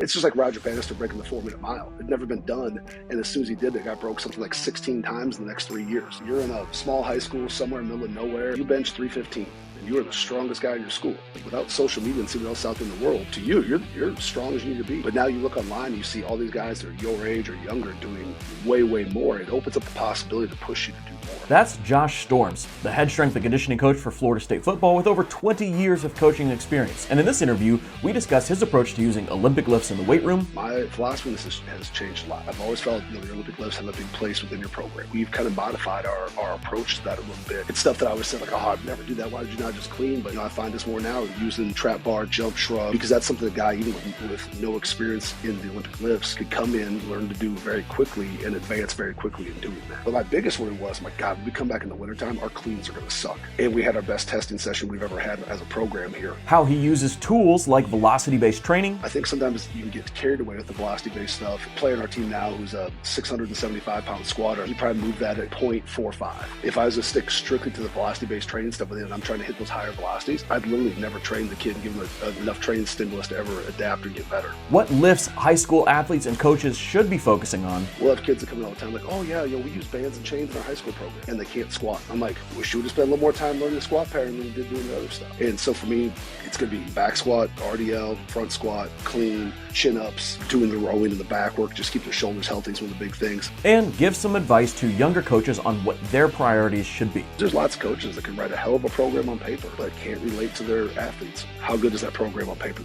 It's just like Roger Bannister breaking the 4-minute mile. It'd never been done, and as soon as he did, the guy broke something like 16 times in the next 3 years. You're in a small high school somewhere in the middle of nowhere. You bench 315. And you are the strongest guy in your school. Without social media and seeing what else out there in the world, to you, you're as strong as you need to be. But now you look online, and you see all these guys that are your age or younger doing way, way more. It opens up the possibility to push you to do more. That's Josh Storms, the head strength and conditioning coach for Florida State football with over 20 years of coaching experience. And in this interview, we discuss his approach to using Olympic lifts in the weight room. My philosophy on this has changed a lot. I've always felt the Olympic lifts have a big place within your program. We've kind of modified our approach to that a little bit. It's stuff that I always said, like, I'd never do that. Why did you not just clean? But I find this more now using trap bar, jump, shrug, because that's something a guy, even with no experience in the Olympic lifts, could come in, learn to do very quickly, and advance very quickly in doing that. But my biggest worry was, my God, when we come back in the wintertime, our cleans are going to suck. And we had our best testing session we've ever had as a program here. How he uses tools like velocity-based training. I think sometimes you can get carried away with the velocity-based stuff. A player on our team now who's a 675-pound squatter, he probably moved that at 0.45. If I was to stick strictly to the velocity-based training stuff with it, and I'm trying to hit those higher velocities, I'd literally never train the kid and give him enough training stimulus to ever adapt or get better. What lifts high school athletes and coaches should be focusing on. We'll have kids that come in all the time like, oh yeah, we use bands and chains in our high school program, and they can't squat. I'm like, wish you would have spent a little more time learning the squat pattern than you did doing the other stuff. And so for me, it's going to be back squat, RDL, front squat, clean, chin-ups, doing the rowing and the back work, just keep your shoulders healthy is one of the big things. And give some advice to younger coaches on what their priorities should be. There's lots of coaches that can write a hell of a program on paper, but can't relate to their athletes. How good is that program on paper?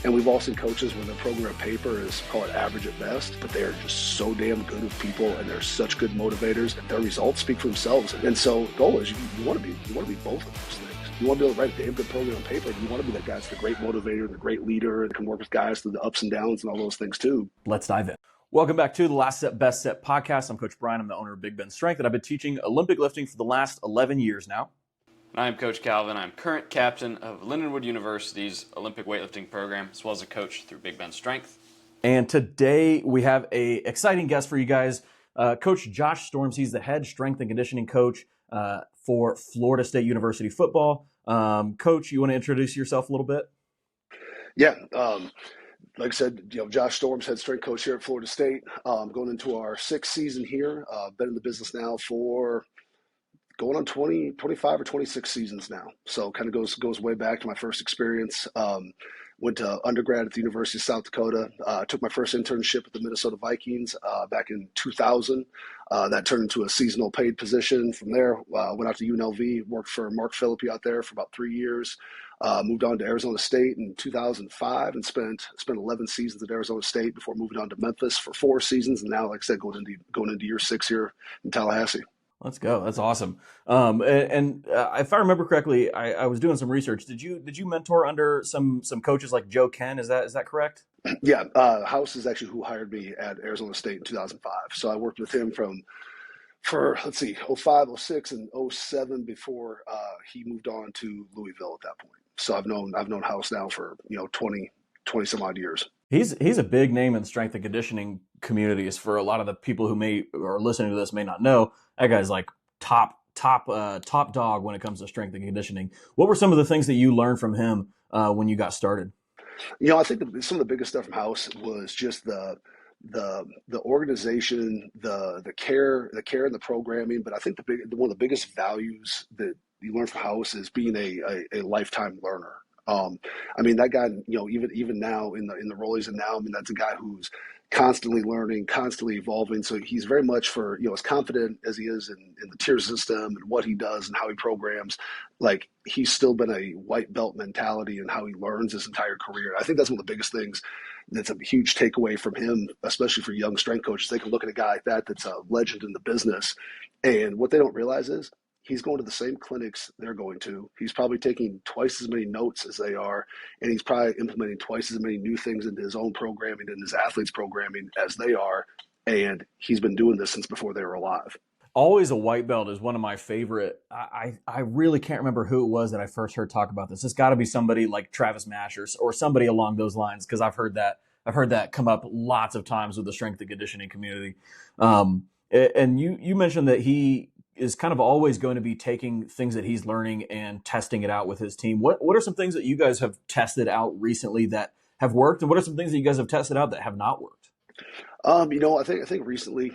And we've all seen coaches when their program on paper is, call it average at best, but they are just so damn good with people, and they're such good motivators. Their results speak for themselves. And so the goal is you want to be both of those things. You want to be able to write a damn good program on paper, and you want to be that guy that's the great motivator, the great leader, that can work with guys through the ups and downs and all those things too. Let's dive in. Welcome back to the Last Set, Best Set podcast. I'm Coach Brian. I'm the owner of Big Ben Strength, and I've been teaching Olympic lifting for the last 11 years now. And I'm Coach Calvin. I'm current captain of Lindenwood University's Olympic weightlifting program, as well as a coach through Big Ben Strength. And today we have an exciting guest for you guys. Coach Josh Storms. He's the head strength and conditioning coach for Florida State University football. Coach, you want to introduce yourself a little bit? Yeah. Like I said, Josh Storms, head strength coach here at Florida State. Going into our 6th season here. Been in the business now for going on 25 or 26 seasons now. So kind of goes way back to my first experience. Went to undergrad at the University of South Dakota. Took my first internship at the Minnesota Vikings back in 2000. That turned into a seasonal paid position. From there, went out to UNLV, worked for Mark Philippi out there for about 3 years. Moved on to Arizona State in 2005 and spent 11 seasons at Arizona State before moving on to Memphis for 4 seasons. And now, like I said, going into year 6 here in Tallahassee. Let's go. That's awesome. If I remember correctly, I was doing some research. Did you mentor under some coaches like Joe Kenn? Is that correct? Yeah. House is actually who hired me at Arizona State in 2005. So I worked with him for 05, 06, and 07 before he moved on to Louisville at that point. So I've known House now for 20 some odd years. He's a big name in the strength and conditioning communities. For a lot of the people who are listening to this may not know, that guy's like top dog when it comes to strength and conditioning. What were some of the things that you learned from him when you got started? I think some of the biggest stuff from House was just the organization, the care and the programming. But I think one of the biggest values that you learn from House is being a lifetime learner. That guy, even now in the role he's in now, that's a guy who's constantly learning, constantly evolving. So he's very much as confident as he is in the tier system and what he does and how he programs. Like, he's still been a white belt mentality in how he learns his entire career. I think that's one of the biggest things that's a huge takeaway from him, especially for young strength coaches. They can look at a guy like that that's a legend in the business, and what they don't realize is he's going to the same clinics they're going to. He's probably taking twice as many notes as they are, and he's probably implementing twice as many new things into his own programming and his athletes' programming as they are, and he's been doing this since before they were alive. Always a white belt is one of my favorite. I really can't remember who it was that I first heard talk about this. It's got to be somebody like Travis Mash or somebody along those lines, because I've heard that come up lots of times with the strength and conditioning community. And you mentioned that he is kind of always going to be taking things that he's learning and testing it out with his team. What are some things that you guys have tested out recently that have worked, and what are some things that you guys have tested out that have not worked? I think recently,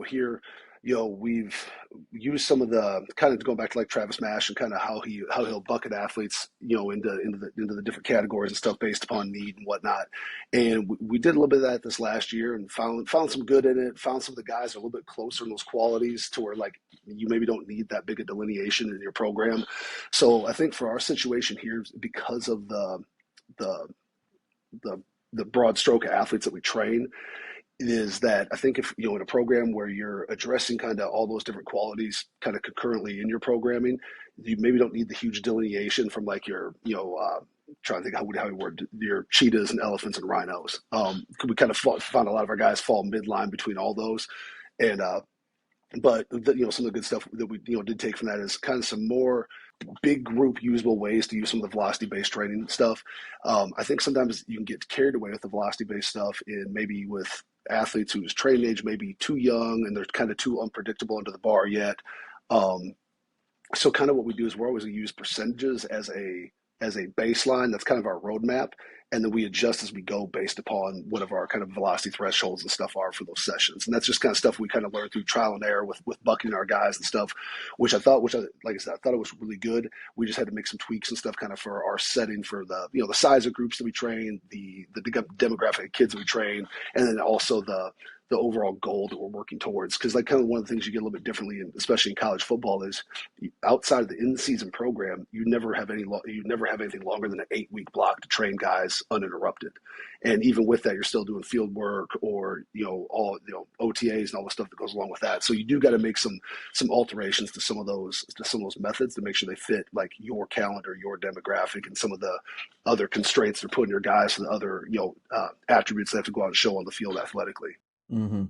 here, we've used some of the kind of going back to like Travis Mash and kind of how he'll bucket athletes, into the different categories and stuff based upon need and whatnot. And we did a little bit of that this last year and found some good in it. Found some of the guys are a little bit closer in those qualities to where like you maybe don't need that big a delineation in your program. So I think for our situation here, because of the the the broad stroke of athletes that we train, is that I think if in a program where you're addressing kind of all those different qualities kind of concurrently in your programming, you maybe don't need the huge delineation from like your trying to think how we word your cheetahs and elephants and rhinos. We kind of found a lot of our guys fall midline between all those, and some of the good stuff that we did take from that is kind of some more big group usable ways to use some of the velocity based training stuff. I think sometimes you can get carried away with the velocity based stuff and maybe with athletes whose training age may be too young and they're kind of too unpredictable under the bar yet. So kind of what we do is we're always going to use percentages as a baseline. That's kind of our roadmap. And then we adjust as we go based upon whatever our kind of velocity thresholds and stuff are for those sessions. And that's just kind of stuff we kind of learned through trial and error with bucketing our guys and stuff, like I said, I thought it was really good. We just had to make some tweaks and stuff kind of for our setting for the size of groups that we train, the demographic of kids that we train, and then also the overall goal that we're working towards. Because like kind of one of the things you get a little bit differently, especially in college football, is outside of the in-season program, you never have anything longer than an 8-week block to train guys uninterrupted. And even with that, you're still doing field work or all OTAs and all the stuff that goes along with that. So you do got to make some alterations to some of those methods to make sure they fit like your calendar, your demographic, and some of the other constraints they're putting your guys for the other attributes they have to go out and show on the field athletically. Mm-hmm.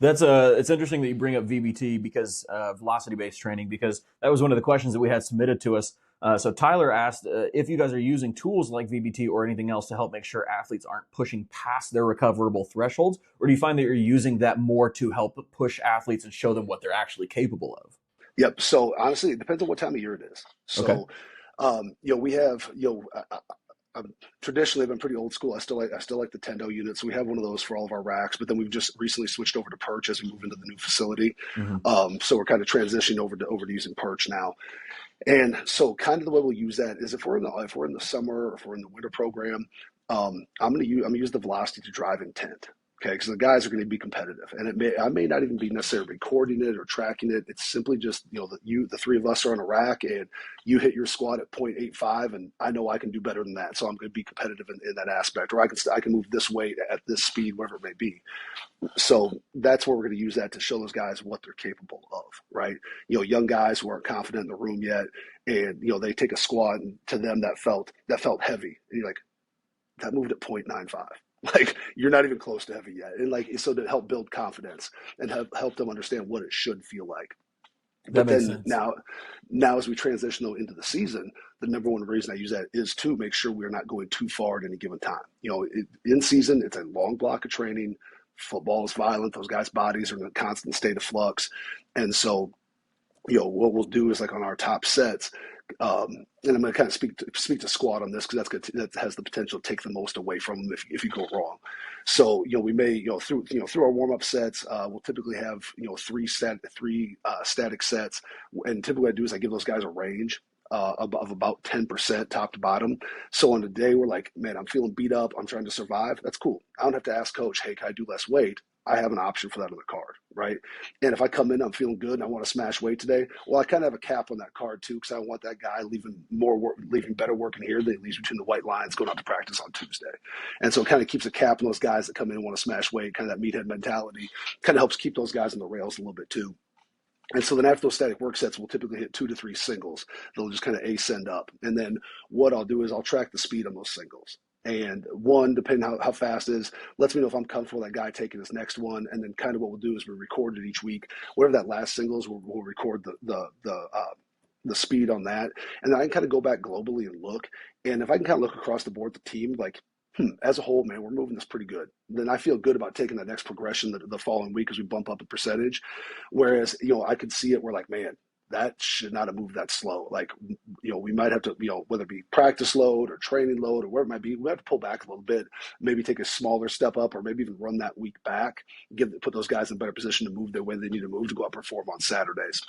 It's interesting that you bring up VBT because velocity-based training, because that was one of the questions that we had submitted to us. So Tyler asked if you guys are using tools like VBT or anything else to help make sure athletes aren't pushing past their recoverable thresholds, or do you find that you're using that more to help push athletes and show them what they're actually capable of? Yep. So honestly, it depends on what time of year it is. So, Okay. we have, I'm traditionally been pretty old school. I still like the Tendo units. So we have one of those for all of our racks, but then we've just recently switched over to perch as we move into the new facility. Mm-hmm. So we're kind of transitioning over to using perch now. And so kind of the way we'll use that is if we're in the summer or if we're in the winter program, I'm gonna use the velocity to drive intent. Okay, because the guys are going to be competitive, and I may not even be necessarily recording it or tracking it. It's simply just the three of us are on a rack, and you hit your squat at 0.85, and I know I can do better than that, so I'm going to be competitive in that aspect, or I can move this weight at this speed, whatever it may be. So that's where we're going to use that to show those guys what they're capable of, right? Young guys who aren't confident in the room yet, and they take a squat, and to them that felt heavy, and you're like, that moved at 0.95. Like you're not even close to heavy yet, and like so to help build confidence and help them understand what it should feel like. But That makes then sense. now as we transition though into the season, the number one reason I use that is to make sure we're not going too far at any given time. In season, it's a long block of training. Football is violent; those guys' bodies are in a constant state of flux, and so what we'll do is like on our top sets. And I'm going to kind of speak to squat on this because that has the potential to take the most away from them if you go wrong. So we may through our warm up sets we'll typically have three static sets, and typically what I do is I give those guys a range of about 10% top to bottom. So on the day we're like, man, I'm feeling beat up, I'm trying to survive. That's cool. I don't have to ask coach, hey, can I do less weight? I have an option for that on the card, right? And if I come in, I'm feeling good, and I want to smash weight today, well, I kind of have a cap on that card too, because I want that guy leaving better work in here than he leaves between the white lines going out to practice on Tuesday. And so it kind of keeps a cap on those guys that come in and want to smash weight, kind of that meathead mentality, kind of helps keep those guys on the rails a little bit too. And so then after those static work sets, we'll typically hit 2 to 3 singles. They'll just kind of ascend up. And then what I'll do is I'll track the speed on those singles. And one, depending how fast it is, lets me know if I'm comfortable with that guy taking his next one. And then kind of what we'll do is we record it each week. Whatever that last single is, we'll record the speed on that. And then I can kind of go back globally and look. And if I can kind of look across the board at the team, like, as a whole, man, we're moving this pretty good. Then I feel good about taking that next progression the following week as we bump up the percentage. Whereas, I could see it where like, man, that should not have moved that slow. Like, we might have to, whether it be practice load or training load or where it might be, we have to pull back a little bit, maybe take a smaller step up, or maybe even run that week back, put those guys in a better position to move the way they need to move to go out and perform on Saturdays.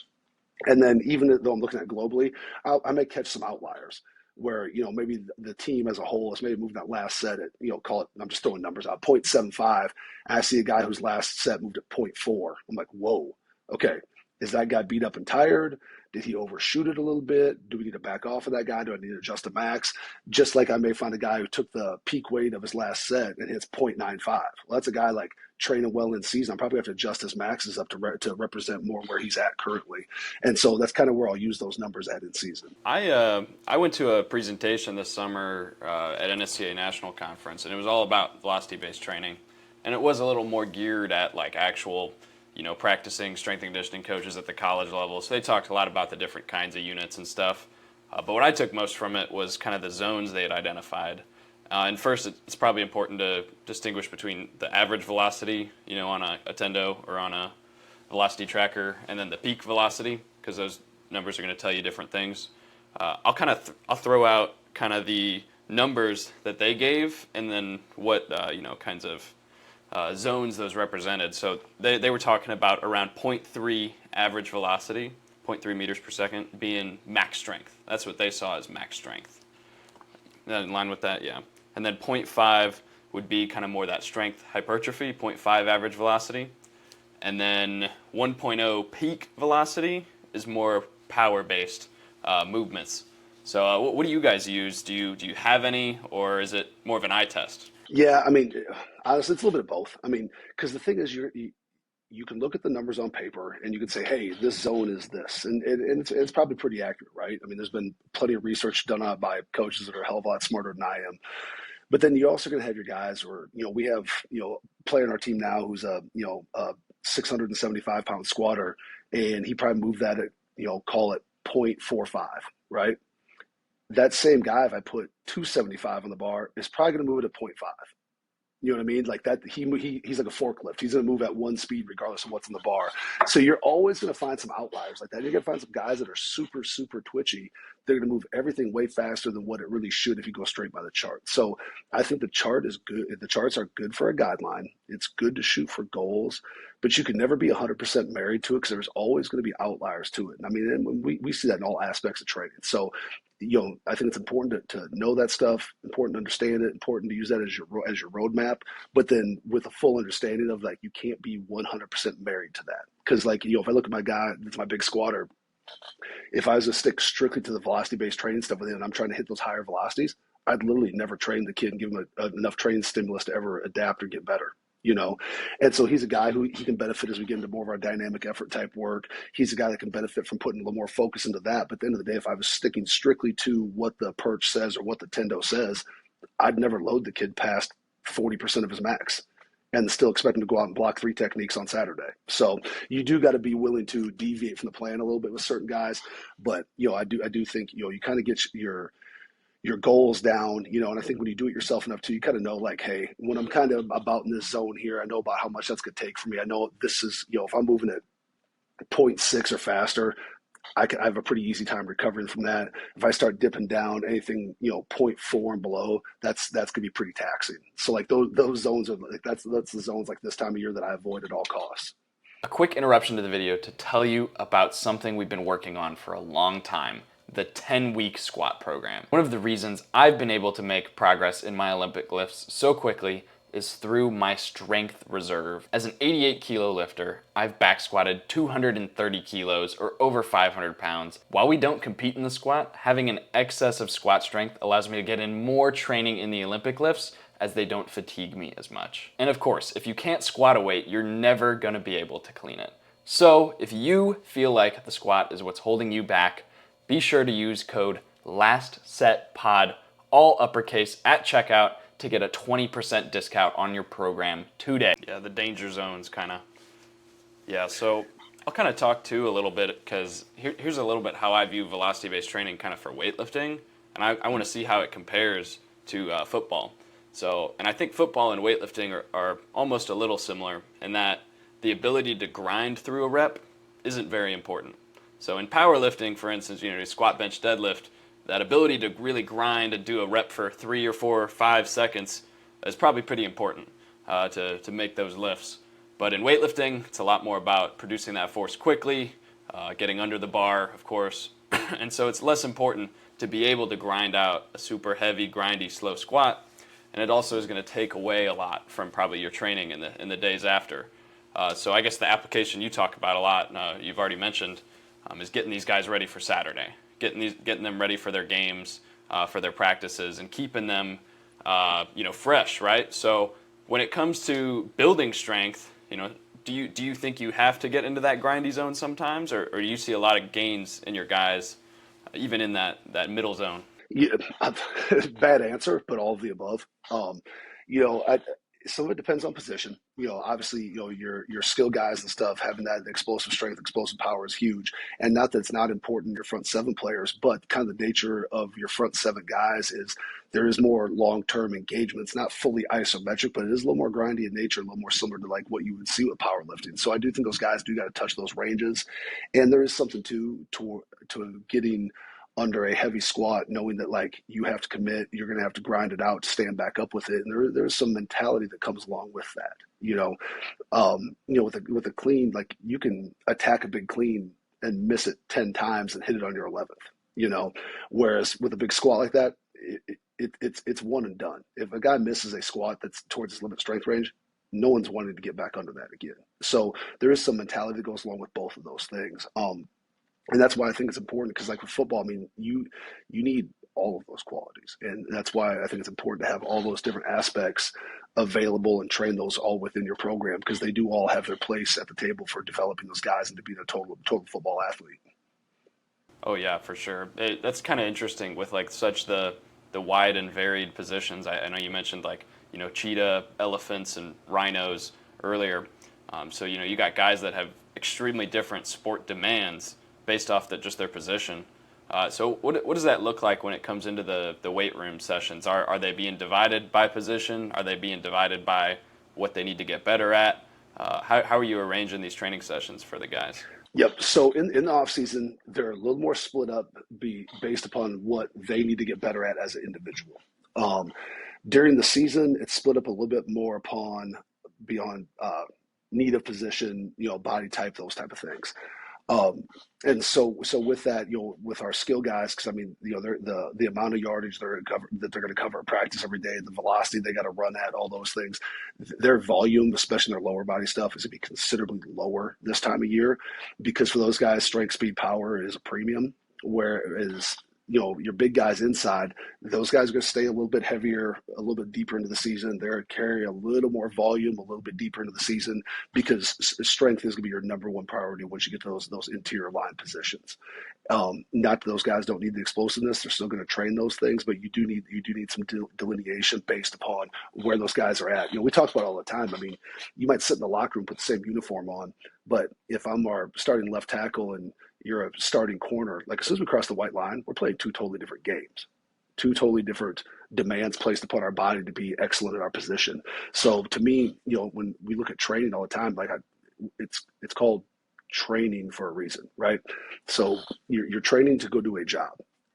And then even though I'm looking at globally, I may catch some outliers where, maybe the team as a whole is maybe moving that last set at, call it, I'm just throwing numbers out, 0.75. And I see a guy whose last set moved at 0.4. I'm like, whoa, okay. Is that guy beat up and tired? Did he overshoot it a little bit? Do we need to back off of that guy? Do I need to adjust the max? Just like I may find a guy who took the peak weight of his last set and hits 0.95. Well, that's a guy like training well in season. I probably have to adjust his maxes up to represent more where he's at currently. And so that's kind of where I'll use those numbers at in season. I went to a presentation this summer at NSCA National Conference, and it was all about velocity-based training. And it was a little more geared at like actual, practicing strength and conditioning coaches at the college level. So they talked a lot about the different kinds of units and stuff. But what I took most from it was kind of the zones they had identified. And first, it's probably important to distinguish between the average velocity, on a Tendo or on a velocity tracker, and then the peak velocity, because those numbers are going to tell you different things. I'll throw out kind of the numbers that they gave, and then what kinds of zones those represented. So they were talking about around 0.3 average velocity, 0.3 meters per second, being max strength. That's what they saw as max strength. In line with that, yeah. And then 0.5 would be kind of more that strength hypertrophy, 0.5 average velocity. And then 1.0 peak velocity is more power-based movements. So what do you guys use? Do you have any, or is it more of an eye test? Yeah, I mean, honestly, it's a little bit of both. I mean, because the thing is, you can look at the numbers on paper and you can say, hey, this zone is this. And it's probably pretty accurate, right? I mean, there's been plenty of research done on by coaches that are a hell of a lot smarter than I am. But then you're also going to have your guys where, we have, a player on our team now who's a 675-pound squatter, and he probably moved that at, call it 0.45, right? That same guy, if I put 275 on the bar, is probably going to move it at 0.5. You know what I mean? Like that, he's like a forklift. He's going to move at one speed regardless of what's in the bar. So you're always going to find some outliers like that. You're going to find some guys that are super, super twitchy. They're going to move everything way faster than what it really should if you go straight by the chart. So I think the chart is good. The charts are good for a guideline. It's good to shoot for goals, but you can never be 100% married to it because there's always going to be outliers to it. And I mean, we see that in all aspects of training. So I think it's important to know that stuff, important to understand it, important to use that as your roadmap, but then with a full understanding of like, you can't be 100% married to that. Because like, if I look at my guy, that's my big squatter, if I was to stick strictly to the velocity-based training stuff with him and I'm trying to hit those higher velocities, I'd literally never train the kid and give him enough training stimulus to ever adapt or get better. And so he's a guy who he can benefit as we get into more of our dynamic effort type work. He's a guy that can benefit from putting a little more focus into that. But at the end of the day, if I was sticking strictly to what the perch says or what the Tendo says, I'd never load the kid past 40% of his max and still expect him to go out and block 3 techniques on Saturday. So you do got to be willing to deviate from the plan a little bit with certain guys. But, I do think, you kind of get your goals down, and I think when you do it yourself enough too, you kind of know like, hey, when I'm kind of about in this zone here, I know about how much that's going to take for me. I know this is, if I'm moving at 0.6 or faster, I have a pretty easy time recovering from that. If I start dipping down anything, 0.4 and below, that's going to be pretty taxing. So like those zones are like, that's the zones like this time of year that I avoid at all costs. A quick interruption to the video to tell you about something we've been working on for a long time. The 10-week squat program. One of the reasons I've been able to make progress in my Olympic lifts so quickly is through my strength reserve. As an 88 kilo lifter, I've back squatted 230 kilos or over 500 pounds. While we don't compete in the squat, having an excess of squat strength allows me to get in more training in the Olympic lifts as they don't fatigue me as much. And of course, if you can't squat a weight, you're never gonna be able to clean it. So if you feel like the squat is what's holding you back, be sure to use code LASTSETPOD, all uppercase, at checkout to get a 20% discount on your program today. Yeah, the danger zones kind of. Yeah, so I'll kind of talk too a little bit because here's a little bit how I view velocity-based training kind of for weightlifting, and I want to see how it compares to football. So, and I think football and weightlifting are almost a little similar in that the ability to grind through a rep isn't very important. So in powerlifting, for instance, squat, bench, deadlift, that ability to really grind and do a rep for 3 or 4 or 5 seconds is probably pretty important to make those lifts. But in weightlifting, it's a lot more about producing that force quickly, getting under the bar, of course. And so it's less important to be able to grind out a super heavy, grindy, slow squat. And it also is going to take away a lot from probably your training in the days after. So I guess the application you talk about a lot, you've already mentioned, is getting these guys ready for Saturday, getting them ready for their games, for their practices, and keeping them, fresh, right? So when it comes to building strength, do you think you have to get into that grindy zone sometimes, or do you see a lot of gains in your guys, even in that middle zone? Yeah, bad answer, but all of the above. You know, I, some of it depends on position. Obviously, your skill guys and stuff having that explosive strength, explosive power is huge. And not that it's not important in your front seven players, but kind of the nature of your front seven guys is there is more long-term engagement. It's not fully isometric, but it is a little more grindy in nature, a little more similar to like what you would see with powerlifting. So I do think those guys do got to touch those ranges, and there is something to getting under a heavy squat, knowing that like you have to commit, you're going to have to grind it out to stand back up with it, and there's some mentality that comes along with that. With a clean, like you can attack a big clean and miss it 10 times and hit it on your 11th. Whereas with a big squat like that, it's one and done. If a guy misses a squat that's towards his limit strength range, no one's wanting to get back under that again. So there is some mentality that goes along with both of those things. And that's why I think it's important, because like with football, I mean, you need all of those qualities. And that's why I think it's important to have all those different aspects available and train those all within your program, because they do all have their place at the table for developing those guys into being a total football athlete. Oh yeah, for sure. That's kind of interesting with like such the wide and varied positions. I know you mentioned like, cheetah, elephants, and rhinos earlier. So, you got guys that have extremely different sport demands based off just their position. So what does that look like when it comes into the weight room sessions? Are they being divided by position? Are they being divided by what they need to get better at? How are you arranging these training sessions for the guys? Yep. So in the off season, they're a little more split up based upon what they need to get better at as an individual. During the season, it's split up a little bit more beyond need of position, body type, those type of things. And so with that, with our skill guys, because I mean, the amount of yardage they're going to cover at practice every day, the velocity they got to run at, all those things, their volume, especially their lower body stuff, is going to be considerably lower this time of year, because for those guys, strength, speed, power is a premium, whereas your big guys inside, those guys are going to stay a little bit heavier, a little bit deeper into the season. They're going to carry a little more volume, a little bit deeper into the season, because strength is going to be your number one priority once you get to those interior line positions. Not that those guys don't need the explosiveness; they're still going to train those things, but you do need some delineation based upon where those guys are at. We talk about it all the time. I mean, you might sit in the locker room, put the same uniform on, but if I'm our starting left tackle and you're a starting corner, like as soon as we cross the white line, we're playing two totally different games, two totally different demands placed upon our body to be excellent at our position. So to me, when we look at training all the time, like it's called training for a reason, right? So you're training to go do a job.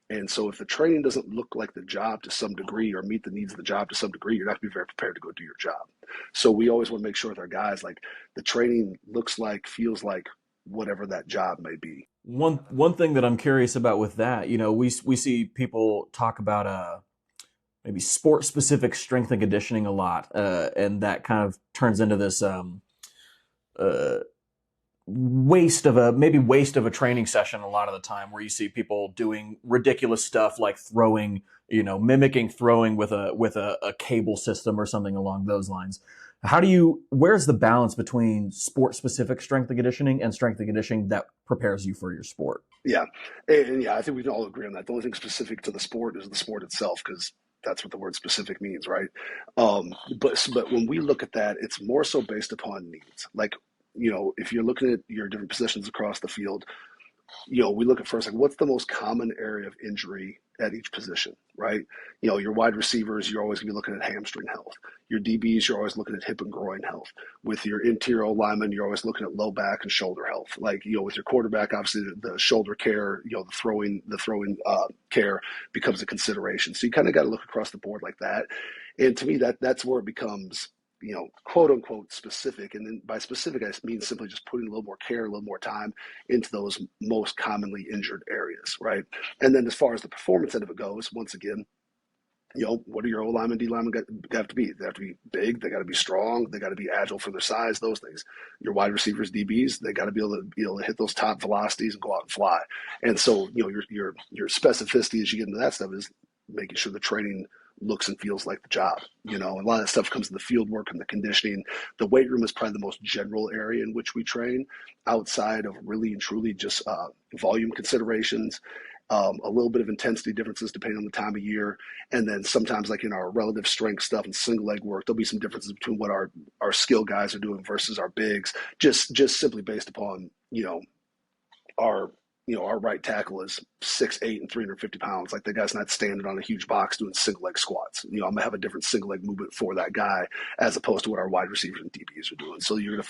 And so if the training doesn't look like the job to some degree or meet the needs of the job to some degree, you're not going to be very prepared to go do your job. So we always want to make sure with our guys, like the training looks like, feels like whatever that job may be. One thing that I'm curious about with that, we see people talk about maybe sport specific strength and conditioning a lot, and that kind of turns into this waste of a training session a lot of the time, where you see people doing ridiculous stuff like throwing, mimicking throwing with a cable system or something along those lines. Where's the balance between sport specific strength and conditioning and strength and conditioning that prepares you for your sport? Yeah. And yeah, I think we can all agree on that. The only thing specific to the sport is the sport itself, because that's what the word specific means, right? But when we look at that, it's more so based upon needs. Like, if you're looking at your different positions across the field, we look at first, like, what's the most common area of injury at each position, right? You know, your wide receivers, you're always going to be looking at hamstring health. Your DBs, you're always looking at hip and groin health. With your interior linemen, you're always looking at low back and shoulder health. Like, you know, with your quarterback, obviously the shoulder care, you know, the throwing care becomes a consideration. So you kind of got to look across the board like that. And to me, that's where it becomes, you know, quote unquote specific. And then by specific, I mean simply just putting a little more care, a little more time into those most commonly injured areas, right? And then as far as the performance end of it goes, once again, you know, what do your O linemen, D linemen got to be? They have to be big. They got to be strong. They got to be agile for their size. Those things. Your wide receivers, DBs, they got to be able to hit those top velocities and go out and fly. And so, you know, your specificity as you get into that stuff is making sure the training looks and feels like the job. You know, a lot of that stuff comes to the field work and the conditioning. The weight room is probably the most general area in which we train, outside of really and truly just volume considerations. A little bit of intensity differences depending on the time of year. And then sometimes, like in our relative strength stuff and single leg work, there'll be some differences between what our skill guys are doing versus our bigs, just simply based upon, you know, our right tackle is 6'8" and 350 pounds. Like, the guy's not standing on a huge box doing single leg squats. You know, I'm gonna have a different single leg movement for that guy as opposed to what our wide receivers and DBs are doing. So you're gonna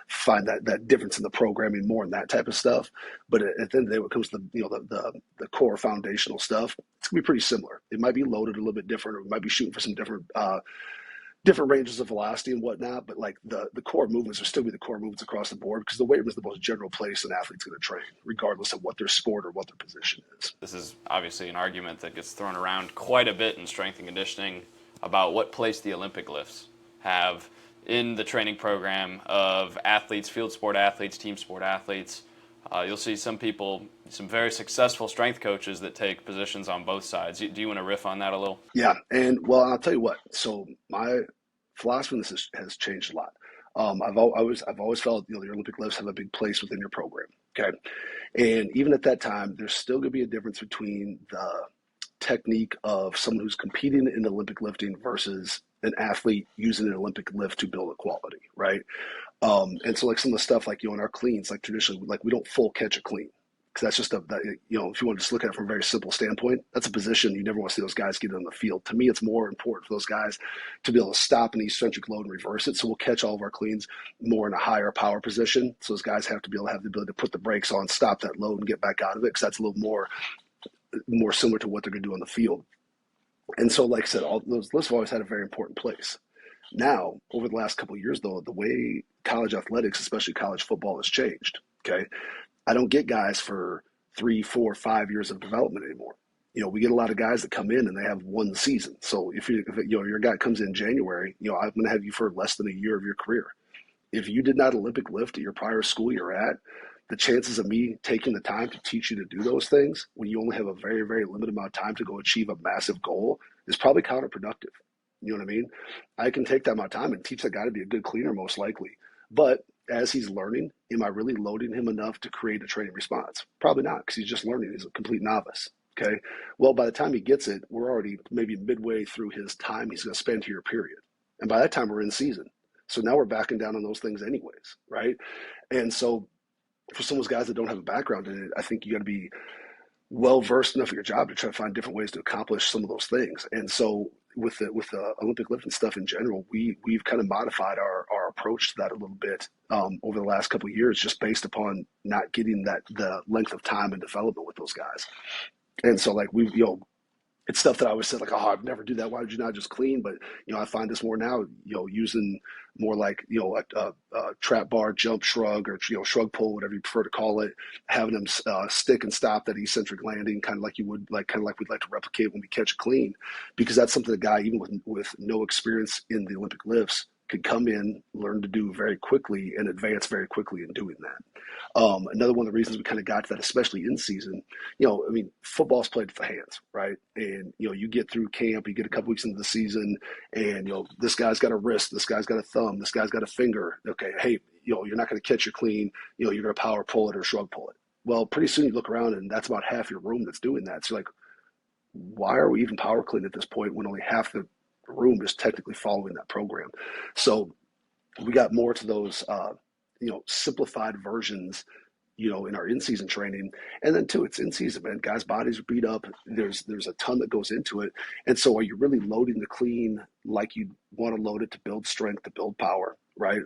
find that difference in the programming more in that type of stuff. But at the end of the day, when it comes to the core foundational stuff, it's gonna be pretty similar. It might be loaded a little bit different, or we might be shooting for some different ranges of velocity and whatnot, but like the core movements will still be the core movements across the board, because the weight room is the most general place an athlete's going to train, regardless of what their sport or what their position is. This is obviously an argument that gets thrown around quite a bit in strength and conditioning about what place the Olympic lifts have in the training program of athletes, field sport athletes, team sport athletes. You'll see some people, some very successful strength coaches that take positions on both sides. Do you want to riff on that a little? Yeah, and well, I'll tell you what. So my philosophy on this has changed a lot. I've always felt, you know, the Olympic lifts have a big place within your program. Okay, and even at that time, there's still going to be a difference between the technique of someone who's competing in Olympic lifting versus an athlete using an Olympic lift to build a quality, right? And so, like, some of the stuff, like, you know, in our cleans, like traditionally, like, we don't full catch a clean, because that's just you know, if you want to just look at it from a very simple standpoint, that's a position you never want to see those guys get on the field. To me, it's more important for those guys to be able to stop an eccentric load and reverse it. So we'll catch all of our cleans more in a higher power position. So those guys have to be able to have the ability to put the brakes on, stop that load, and get back out of it, because that's a little more similar to what they're going to do on the field. And so, like I said, all those lifts have always had a very important place. Now, over the last couple of years, though, the way college athletics, especially college football, has changed. Okay, I don't get guys for 3, 4, 5 years of development anymore. You know, we get a lot of guys that come in and they have one season. So if you know, your guy comes in January, you know, I'm going to have you for less than a year of your career. If you did not Olympic lift at your prior school you're at, the chances of me taking the time to teach you to do those things when you only have a very, very limited amount of time to go achieve a massive goal is probably counterproductive. You know what I mean? I can take that amount of time and teach that guy to be a good cleaner, most likely. But as he's learning, am I really loading him enough to create a training response? Probably not, because he's just learning. He's a complete novice. Okay. Well, by the time he gets it, we're already maybe midway through his time he's going to spend here, period. And by that time, we're in season. So now we're backing down on those things anyways, right? And so for some of those guys that don't have a background in it, I think you got to be well versed enough at your job to try to find different ways to accomplish some of those things. And so with the Olympic lifting stuff in general, we've kind of modified our approach to that a little bit over the last couple of years, just based upon not getting the length of time and development with those guys. And so, like, it's stuff that I always said, like, oh, I'd never do that. Why would you not just clean? But, you know, I find this more now, you know, using more like, you know, a trap bar, jump, shrug, or, you know, shrug pull, whatever you prefer to call it, having them stick and stop that eccentric landing, kind of like we'd like to replicate when we catch a clean, because that's something a guy, even with no experience in the Olympic lifts, could come in, learn to do very quickly, and advance very quickly in doing that. Another one of the reasons we kind of got to that, especially in season, you know, I mean, football's played with the hands, right? And, you know, you get through camp, you get a couple weeks into the season, and, you know, this guy's got a wrist, this guy's got a thumb, this guy's got a finger. Okay, hey, you know, you're not going to catch your clean, you know, you're going to power pull it or shrug pull it. Well, pretty soon you look around and that's about half your room that's doing that. So, like, why are we even power clean at this point when only half the room is technically following that program? So we got more to those, you know, simplified versions, in our in-season training. And then too, it's in season, man. Guys' bodies are beat up. There's a ton that goes into it. And so are you really loading the clean like you want to load it to build strength, to build power, right?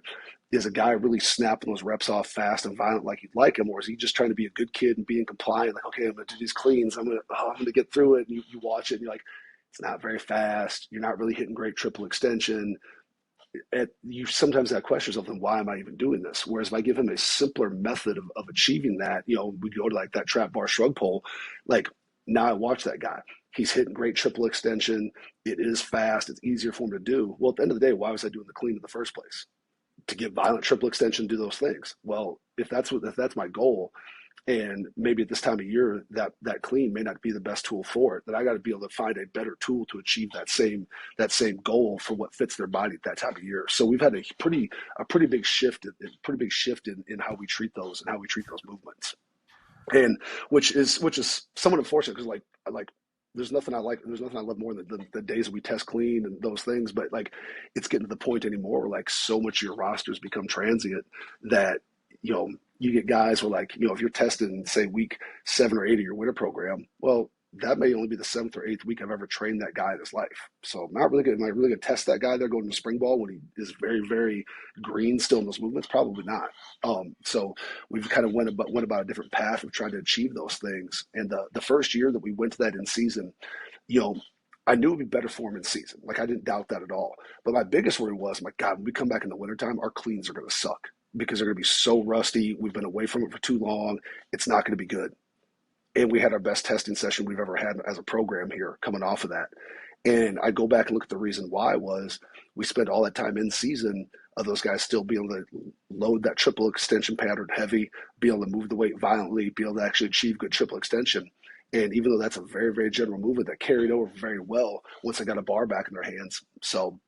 Is a guy really snapping those reps off fast and violent like you'd like him, or is he just trying to be a good kid and being compliant? Like, okay, I'm gonna do these cleans. I'm gonna get through it. And you watch it and you're like, it's not very fast. You're not really hitting great triple extension. You sometimes have questions of them, why am I even doing this? Whereas if I give him a simpler method of achieving that, we go to like that trap bar shrug pull, like now I watch that guy. He's hitting great triple extension. It is fast. It's easier for him to do. Well, at the end of the day, why was I doing the clean in the first place? To get violent triple extension, do those things. Well, if that's my goal, and maybe at this time of year that clean may not be the best tool for it, then I got to be able to find a better tool to achieve that same goal for what fits their body at that time of year. So we've had a pretty big shift in how we treat those and how we treat those movements, and which is somewhat unfortunate because like there's nothing I love more than the days we test clean and those things, but like it's getting to the point anymore where like so much of your rosters become transient that you get guys who are like, if you're testing, say, week 7 or 8 of your winter program, well, that may only be the 7th or 8th week I've ever trained that guy in his life. So am I really going to test that guy there going to spring ball when he is very, very green still in those movements? Probably not. So we've kind of went about a different path of trying to achieve those things. And the first year that we went to that in season, I knew it would be better for him in season. Like, I didn't doubt that at all. But my biggest worry was, my God, when we come back in the wintertime, our cleans are going to suck because they're going to be so rusty. We've been away from it for too long. It's not going to be good. And we had our best testing session we've ever had as a program here coming off of that. And I go back and look at the reason why was we spent all that time in season of those guys still being able to load that triple extension pattern heavy, be able to move the weight violently, be able to actually achieve good triple extension. And even though that's a very, very general movement, that carried over very well once I got a bar back in their hands. So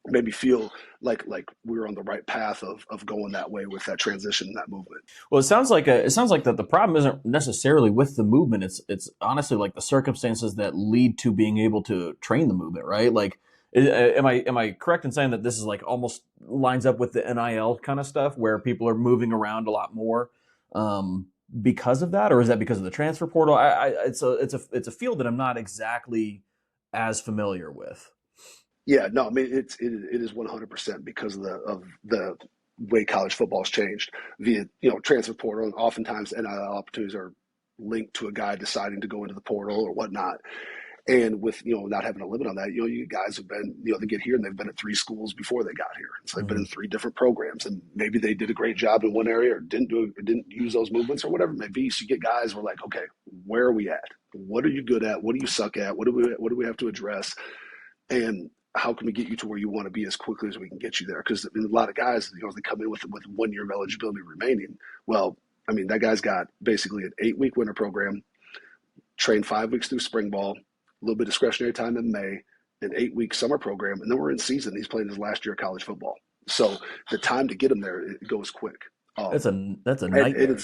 it made me feel like we were on the right path of going that way with that transition and that movement. Well, it sounds like that the problem isn't necessarily with the movement. It's honestly like the circumstances that lead to being able to train the movement, right? Like, am I correct in saying that this is like almost lines up with the NIL kind of stuff where people are moving around a lot more because of that, or is that because of the transfer portal? It's a field that I'm not exactly as familiar with. Yeah, no, I mean it is 100% because of the way college football's changed via transfer portal, and oftentimes NIL opportunities are linked to a guy deciding to go into the portal or whatnot. And with not having a limit on that, you guys have been they get here and they've been at 3 schools before they got here, so they've been in 3 different programs, and maybe they did a great job in one area or didn't use those movements or whatever it may be. So you get guys who are like, okay, where are we at? What are you good at? What do you suck at? What do we have to address? And how can we get you to where you want to be as quickly as we can get you there? Because a lot of guys, they come in with 1 year of eligibility remaining. Well, I mean, that guy's got basically an 8-week winter program, train 5 weeks through spring ball, a little bit of discretionary time in May, an 8-week summer program, and then we're in season. He's playing his last year of college football. So the time to get him there, it goes quick. That's a nightmare.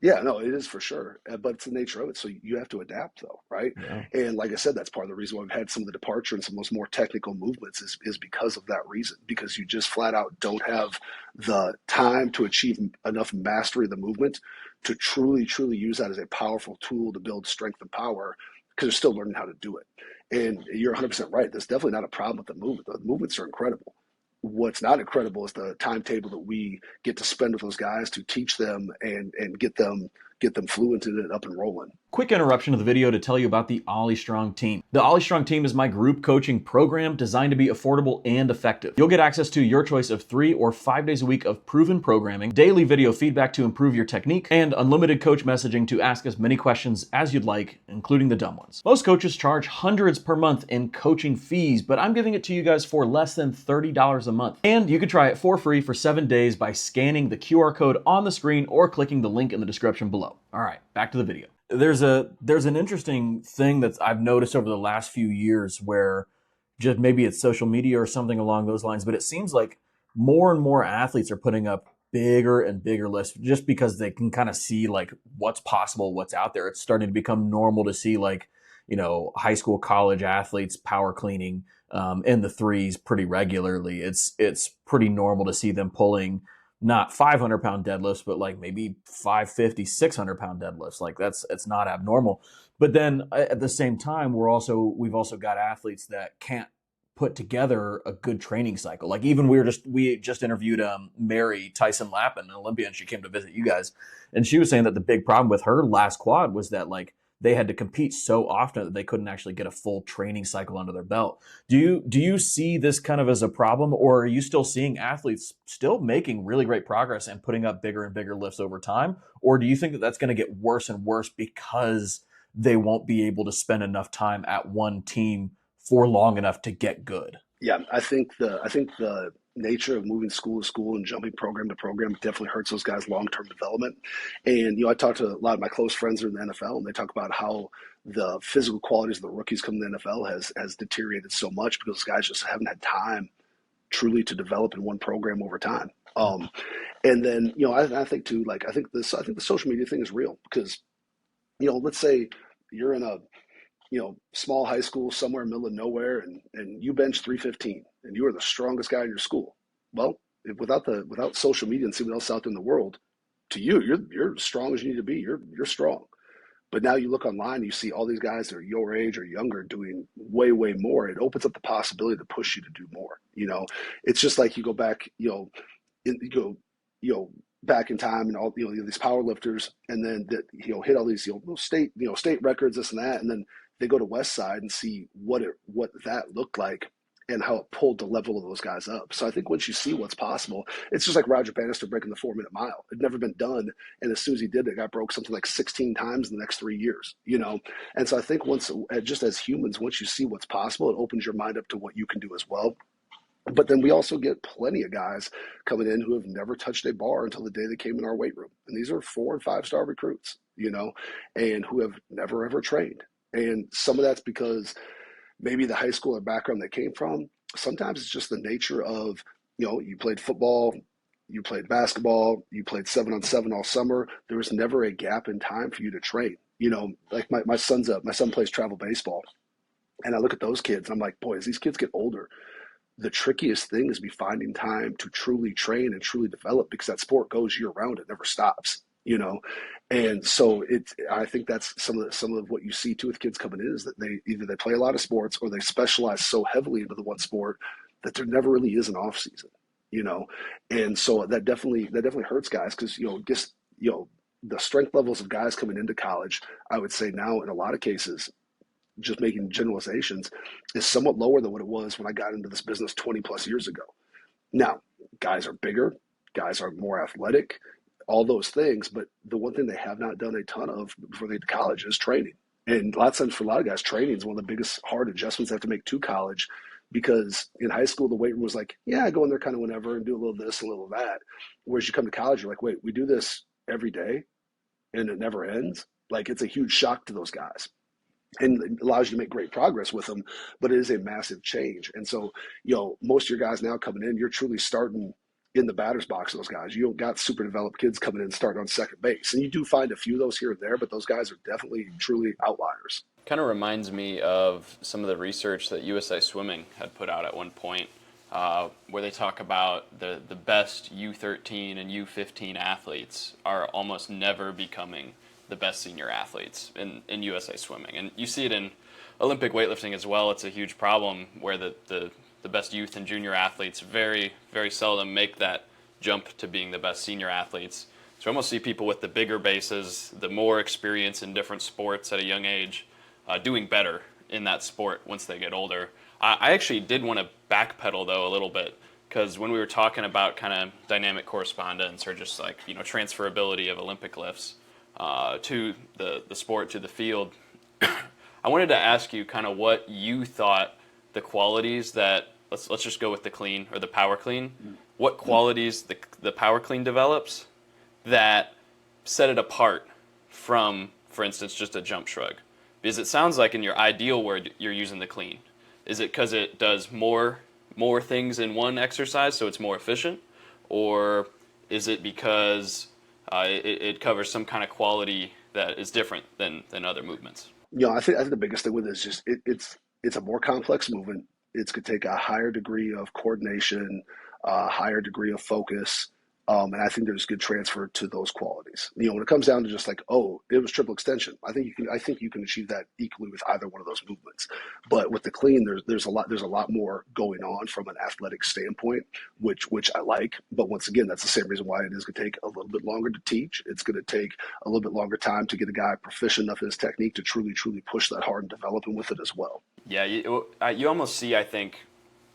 Yeah, no, it is for sure, but it's the nature of it. So you have to adapt, though, right? Yeah. And like I said, that's part of the reason why we've had some of the departure and some of those more technical movements is because of that reason, because you just flat out don't have the time to achieve enough mastery of the movement to truly, truly use that as a powerful tool to build strength and power, because you're still learning how to do it. And you're 100% right. There's definitely not a problem with the movement. The movements are incredible. What's not incredible is the timetable that we get to spend with those guys to teach them and get them fluent in it, up and rolling. Quick interruption of the video to tell you about the OlyStrong team. The OlyStrong team is my group coaching program designed to be affordable and effective. You'll get access to your choice of 3 or 5 days a week of proven programming, daily video feedback to improve your technique, and unlimited coach messaging to ask as many questions as you'd like, including the dumb ones. Most coaches charge hundreds per month in coaching fees, but I'm giving it to you guys for less than $30 a month. And you can try it for free for 7 days by scanning the QR code on the screen or clicking the link in the description below. All right, back to the video. There's an interesting thing that I've noticed over the last few years where just maybe it's social media or something along those lines, but it seems like more and more athletes are putting up bigger and bigger lists just because they can kind of see like what's possible, what's out there. It's starting to become normal to see like, high school, college athletes power cleaning in the 3s pretty regularly. It's pretty normal to see them pulling not 500-pound deadlifts, but like maybe 550, 600-pound deadlifts. Like it's not abnormal. But then at the same time, we've also got athletes that can't put together a good training cycle. Like even we just interviewed Mary Tyson Lappin, an Olympian. She came to visit you guys, and she was saying that the big problem with her last quad was that like they had to compete so often that they couldn't actually get a full training cycle under their belt. Do you see this kind of as a problem, or are you still seeing athletes still making really great progress and putting up bigger and bigger lifts over time? Or do you think that that's going to get worse and worse because they won't be able to spend enough time at one team for long enough to get good? Yeah, I think the nature of moving school to school and jumping program to program definitely hurts those guys' long-term development. And I talk to a lot of my close friends who are in the NFL, and they talk about how the physical qualities of the rookies coming to the NFL has deteriorated so much because guys just haven't had time truly to develop in one program over time. And then I think too, like I think the social media thing is real because let's say you're in a small high school somewhere in the middle of nowhere, and you bench 315, and you are the strongest guy in your school. Well, without social media and seeing what else is out there in the world, to you, you're as strong as you need to be. You're strong. But now you look online, you see all these guys that are your age or younger doing way, way more. It opens up the possibility to push you to do more. It's just like you go back, you go, back in time and all, these power lifters, and then that hit all these state records, this and that, and then they go to West Side and see what that looked like and how it pulled the level of those guys up. So I think once you see what's possible, it's just like Roger Bannister breaking the 4-minute mile. It'd never been done, and as soon as he did, it got broke something like 16 times in the next 3 years. And so I think just as humans, once you see what's possible, it opens your mind up to what you can do as well. But then we also get plenty of guys coming in who have never touched a bar until the day they came in our weight room. And these are 4 and 5 star recruits, and who have never ever trained. And some of that's because maybe the high school or background they came from. Sometimes it's just the nature of, you played football, you played basketball, you played 7-on-7 all summer. There was never a gap in time for you to train. Like my son plays travel baseball. And I look at those kids and I'm like, boy, as these kids get older, the trickiest thing is be finding time to truly train and truly develop, because that sport goes year round. It never stops, and so I think that's some of what you see too with kids coming in is that they play a lot of sports or they specialize so heavily into the one sport that there never really is an off season, and so that definitely hurts guys because just the strength levels of guys coming into college, I would say now in a lot of cases, just making generalizations, is somewhat lower than what it was when I got into this business 20 plus years ago. Now, guys are bigger, guys are more athletic, all those things, but the one thing they have not done a ton of before they get to college is training. And a lot of times for a lot of guys, training is one of the biggest hard adjustments they have to make to college, because in high school, the weight room was like, yeah, I go in there kind of whenever and do a little this, a little that. Whereas you come to college, you're like, wait, we do this every day and it never ends. Like, it's a huge shock to those guys. And it allows you to make great progress with them, but it is a massive change. And so, most of your guys now coming in, you're truly starting in the batter's box. Those guys, you don't got super developed kids coming in starting on second base, and you do find a few of those here and there, but those guys are definitely truly outliers. Kind of reminds me of some of the research that USA Swimming had put out at one point, where they talk about the best U13 and U15 athletes are almost never becoming the best senior athletes in USA Swimming. And you see it in Olympic weightlifting as well. It's a huge problem where the best youth and junior athletes very, very seldom make that jump to being the best senior athletes. So I almost see people with the bigger bases, the more experience in different sports at a young age, doing better in that sport once they get older. I actually did want to backpedal, though, a little bit, because when we were talking about kind of dynamic correspondence or just like, transferability of Olympic lifts, to the sport, to the field, I wanted to ask you kind of what you thought the qualities that, let's just go with the clean or the power clean, what qualities the power clean develops that set it apart from, for instance, just a jump shrug. Because it sounds like in your ideal word, you're using the clean. Is it because it does more things in one exercise, so it's more efficient? Or is it because it covers some kind of quality that is different than other movements? I think the biggest thing with it is just it's a more complex movement. It's going to take a higher degree of coordination, a higher degree of focus. And I think there's good transfer to those qualities. When it comes down to just like, oh, it was triple extension, I think you can achieve that equally with either one of those movements. But with the clean, there's a lot more going on from an athletic standpoint, which I like. But once again, that's the same reason why it is going to take a little bit longer to teach. It's going to take a little bit longer time to get a guy proficient enough in his technique to truly push that hard and develop him with it as well. Yeah, you almost see, I think,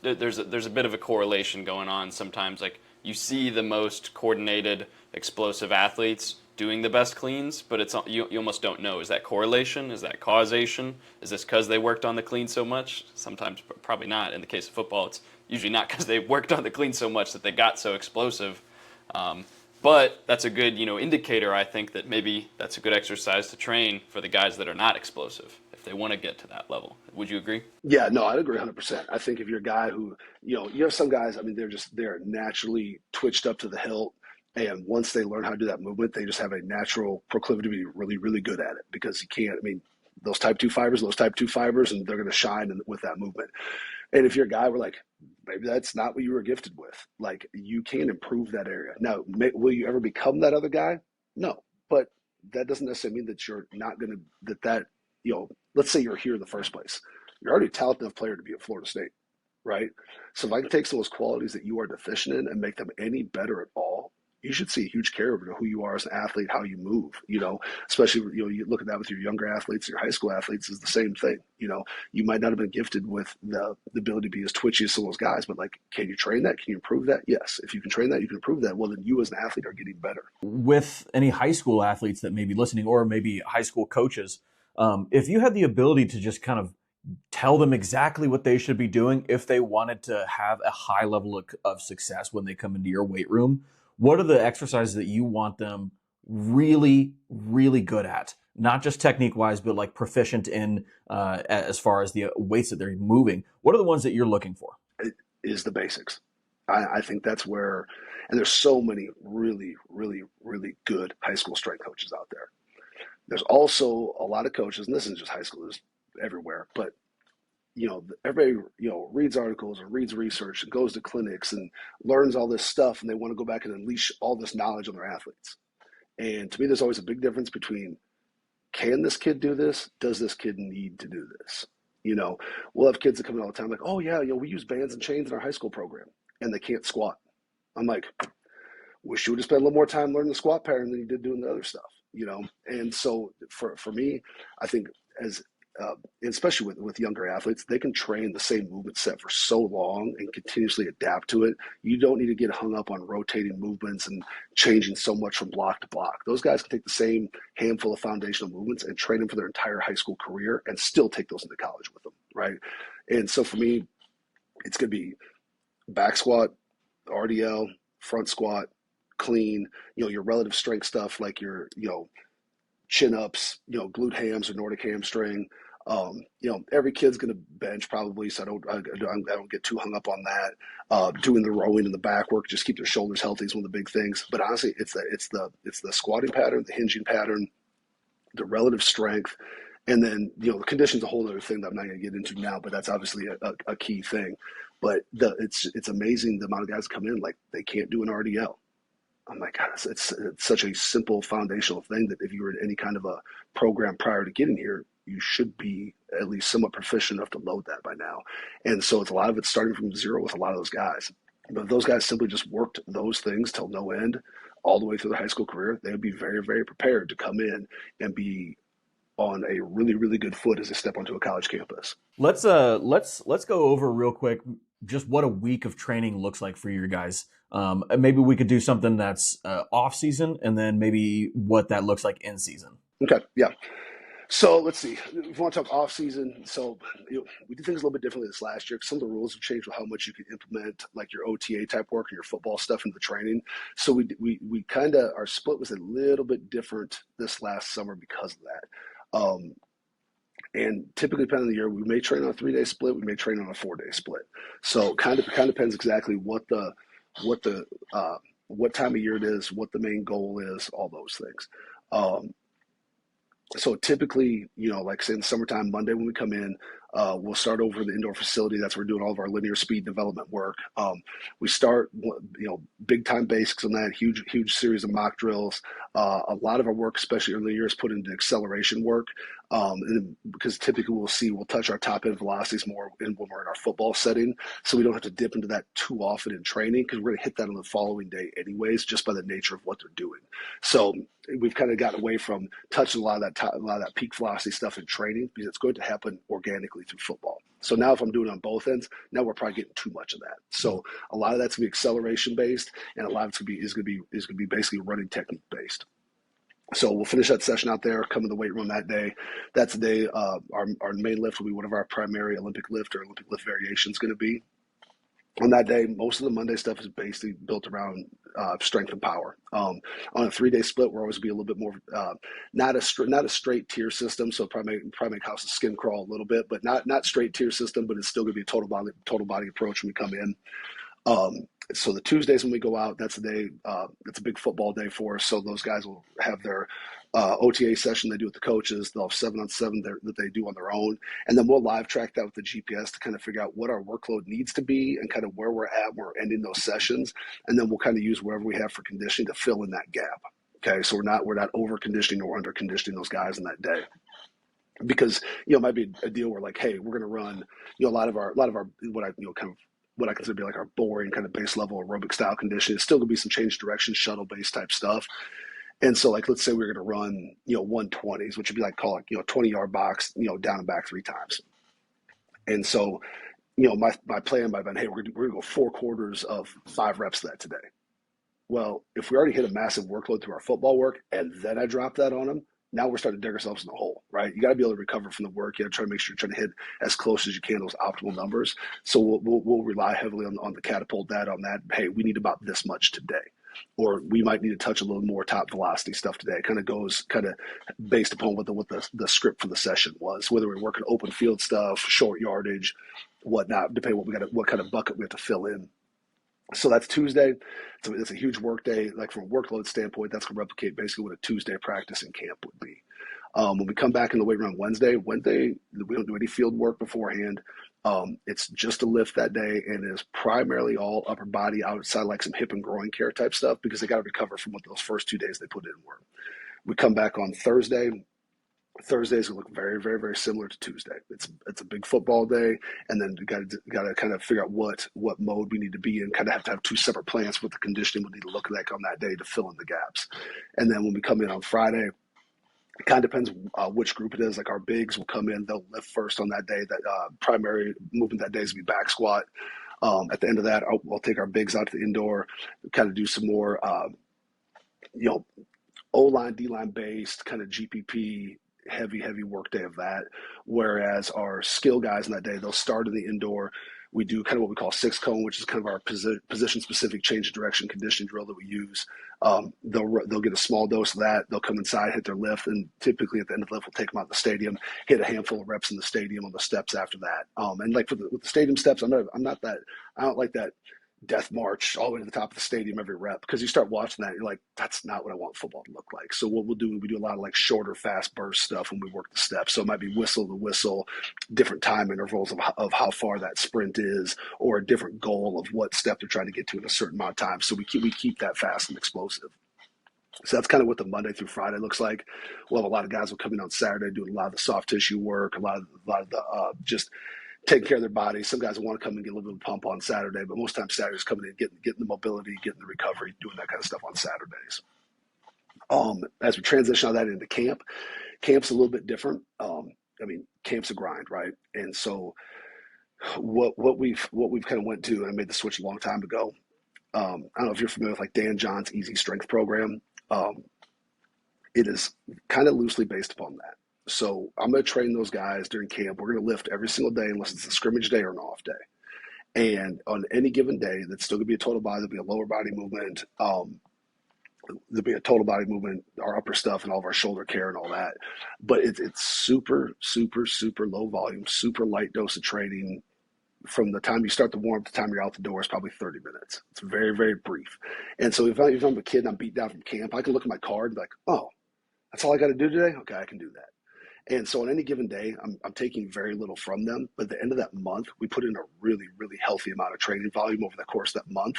there's a bit of a correlation going on sometimes. Like, you see the most coordinated, explosive athletes doing the best cleans, but you almost don't know. Is that correlation? Is that causation? Is this because they worked on the clean so much? Sometimes, probably not. In the case of football, it's usually not because they worked on the clean so much that they got so explosive. But that's a good, indicator, I think, that maybe that's a good exercise to train for the guys that are not explosive if they want to get to that level. Would you agree? Yeah, no, I'd agree 100%. I think if you're a guy who, you have some guys, I mean, they're naturally twitched up to the hilt. And once they learn how to do that movement, they just have a natural proclivity to be really, really good at it, because you can't, I mean, those type 2 fibers, and they're going to shine with that movement. And if you're a guy where like, maybe that's not what you were gifted with, like, you can improve that area. Now, will you ever become that other guy? No, but that doesn't necessarily mean that you're not going to, let's say you're here in the first place. You're already a talented enough player to be at Florida State, right? So if I can take some of those qualities that you are deficient in and make them any better at all, you should see a huge carryover to who you are as an athlete, how you move, especially, you look at that with your younger athletes, your high school athletes is the same thing. You might not have been gifted with the ability to be as twitchy as some of those guys, but like, can you train that? Can you improve that? Yes. If you can train that, you can improve that. Well, then you as an athlete are getting better. With any high school athletes that may be listening, or maybe high school coaches, if you had the ability to just kind of tell them exactly what they should be doing if they wanted to have a high level of success when they come into your weight room, what are the exercises that you want them really, really good at? Not just technique-wise, but like proficient in as far as the weights that they're moving. What are the ones that you're looking for? It is the basics. I think that's where, and there's so many really, really, really good high school strength coaches out there. There's also a lot of coaches, and this isn't just high school, it's everywhere, but everybody, reads articles and reads research and goes to clinics and learns all this stuff, and they want to go back and unleash all this knowledge on their athletes. And to me, there's always a big difference between, can this kid do this? Does this kid need to do this? We'll have kids that come in all the time like, oh yeah, we use bands and chains in our high school program, and they can't squat. I'm like, wish you would have spent a little more time learning the squat pattern than you did doing the other stuff, And so for me, I think especially with younger athletes, they can train the same movement set for so long and continuously adapt to it. You don't need to get hung up on rotating movements and changing so much from block to block. Those guys can take the same handful of foundational movements and train them for their entire high school career and still take those into college with them, right? And so for me, it's going to be back squat, RDL, front squat, clean, your relative strength stuff like your, chin ups, glute hams or Nordic hamstring. Every kid's going to bench probably, so I don't get too hung up on that. Doing the rowing and the back work, just keep their shoulders healthy is one of the big things. But honestly, it's the squatting pattern, the hinging pattern, the relative strength, and then the condition's a whole other thing that I'm not going to get into now. But that's obviously a key thing. But it's amazing the amount of guys come in like they can't do an RDL. I'm like, God, it's such a simple foundational thing that if you were in any kind of a program prior to getting here, you should be at least somewhat proficient enough to load that by now. And so it's a lot of it starting from zero with a lot of those guys. But if those guys simply just worked those things till no end all the way through their high school career, they would be very, very prepared to come in and be on a really, really good foot as they step onto a college campus. Let's go over real quick just what a week of training looks like for you guys. Maybe we could do something that's off season, and then maybe what that looks like in season. Okay, yeah. So let's see. If you want to talk off season, so we did things a little bit differently this last year because some of the rules have changed with how much you can implement like your OTA type work or your football stuff into the training. So we kind of, our split was a little bit different this last summer because of that. And typically, depending on the year, we may train on a 3-day split. We may train on a 4-day split. So kind of depends exactly what time of year it is, what the main goal is, all those things. So typically, like say in the summertime, Monday when we come in, We'll start over in the indoor facility. That's where we're doing all of our linear speed development work. We start, big time basics on that, huge series of mock drills. A lot of our work, especially early years, put into acceleration work. Because typically we'll touch our top end velocities more when we're in our football setting. So we don't have to dip into that too often in training because we're going to hit that on the following day anyways, just by the nature of what they're doing. So we've kind of gotten away from touching a lot of that peak velocity stuff in training because it's going to happen organically through football. So now if I'm doing it on both ends, now we're probably getting too much of that. So a lot of that's going to be acceleration based, and a lot of it's going to be basically running technique based. So we'll finish that session out there, come in the weight room that day. That's the day our main lift will be one of our primary Olympic lift or Olympic lift variations going to be. On that day, most of the Monday stuff is basically built around strength and power. On a 3-day split, we're always be a little bit more not a straight tier system. So probably make house skin crawl a little bit, but not straight tier system. But it's still going to be a total body approach when we come in. So the Tuesdays when we go out, that's the day. It's a big football day for us. So those guys will have their OTA session they do with the coaches. They'll have 7-on-7 that they do on their own, and then we'll live track that with the GPS to kind of figure out what our workload needs to be and kind of where we're at. We're ending those sessions, and then we'll kind of use wherever we have for conditioning to fill in that gap. Okay, so we're not over conditioning or under conditioning those guys in that day. Because it might be a deal where like, hey, we're going to run a lot of our what I consider to be like our boring kind of base level aerobic style conditioning. It's still going to be some change direction, shuttle based type stuff. And so like, let's say we're going to run, 120s, which would be like, call it, 20-yard box, down and back 3 times. And so, my plan might have been, hey, we're going to go 4 quarters of 5 reps of that today. Well, if we already hit a massive workload through our football work and then I drop that on them, now we're starting to dig ourselves in the hole, right? You got to be able to recover from the work. You got to try to make sure you're trying to hit as close as you can those optimal numbers. So we'll rely heavily on the catapult data on that. Hey, we need about this much today, or we might need to touch a little more top velocity stuff today. It kind of goes based upon what the script for the session was, whether we're working open field stuff, short yardage, whatnot, depending what kind of bucket we have to fill in. So that's Tuesday. So it's a huge work day. Like from a workload standpoint, that's going to replicate basically what a Tuesday practice in camp would be. When we come back in the weight room Wednesday, we don't do any field work beforehand. It's just a lift that day, and it is primarily all upper body outside, like some hip and groin care type stuff, because they got to recover from what those first 2 days they put in were. We come back on Thursday. Thursdays will look very, very, very similar to Tuesday. It's a big football day, and then we got to kind of figure out what mode we need to be in. Kind of have to have 2 separate plans for what the conditioning we need to look like on that day to fill in the gaps. And then when we come in on Friday, it kind of depends which group it is. Like our bigs will come in, they'll lift first on that day. That primary movement that day is going to be back squat. At the end of that, we'll take our bigs out to the indoor, kind of do some more, O-line, D-line based kind of GPP. Heavy work day of that. Whereas our skill guys in that day, they'll start in the indoor. We do kind of what we call 6-cone, which is kind of our position specific change of direction conditioning drill that we use. They'll get a small dose of that. They'll come inside, hit their lift, and typically at the end of the lift, we'll take them out of the stadium, hit a handful of reps in the stadium on the steps after that. And like with the stadium steps, I don't like that death march all the way to the top of the stadium every rep, because you start watching that, you're like, that's not what I want football to look like. So what we do a lot of like shorter, fast burst stuff when we work the steps. So it might be whistle to whistle, different time intervals of how far that sprint is, or a different goal of what step they're trying to get to in a certain amount of time. So we keep that fast and explosive. So that's kind of what the Monday through Friday looks like. We'll have a lot of guys will come in on Saturday doing a lot of the soft tissue work, a lot of the just taking care of their body. Some guys will want to come and get a little bit of pump on Saturday, but most times Saturday's coming in, getting the mobility, getting the recovery, doing that kind of stuff on Saturdays. As we transition all that into camp's a little bit different. Camp's a grind, right? And so what we've kind of went to, and I made the switch a long time ago. I don't know if you're familiar with like Dan John's Easy Strength program. It is kind of loosely based upon that. So I'm going to train those guys during camp. We're going to lift every single day unless it's a scrimmage day or an off day. And on any given day, that's still going to be a total body. There'll be a lower body movement. There'll be a total body movement, our upper stuff and all of our shoulder care and all that. But it's super, super, super low volume, super light dose of training. From the time you start to warm up to the time you're out the door is probably 30 minutes. It's very, very brief. And so if I'm a kid and I'm beat down from camp, I can look at my card and be like, oh, that's all I got to do today? Okay, I can do that. And so on any given day, I'm taking very little from them. But at the end of that month, we put in a really, really healthy amount of training volume over the course of that month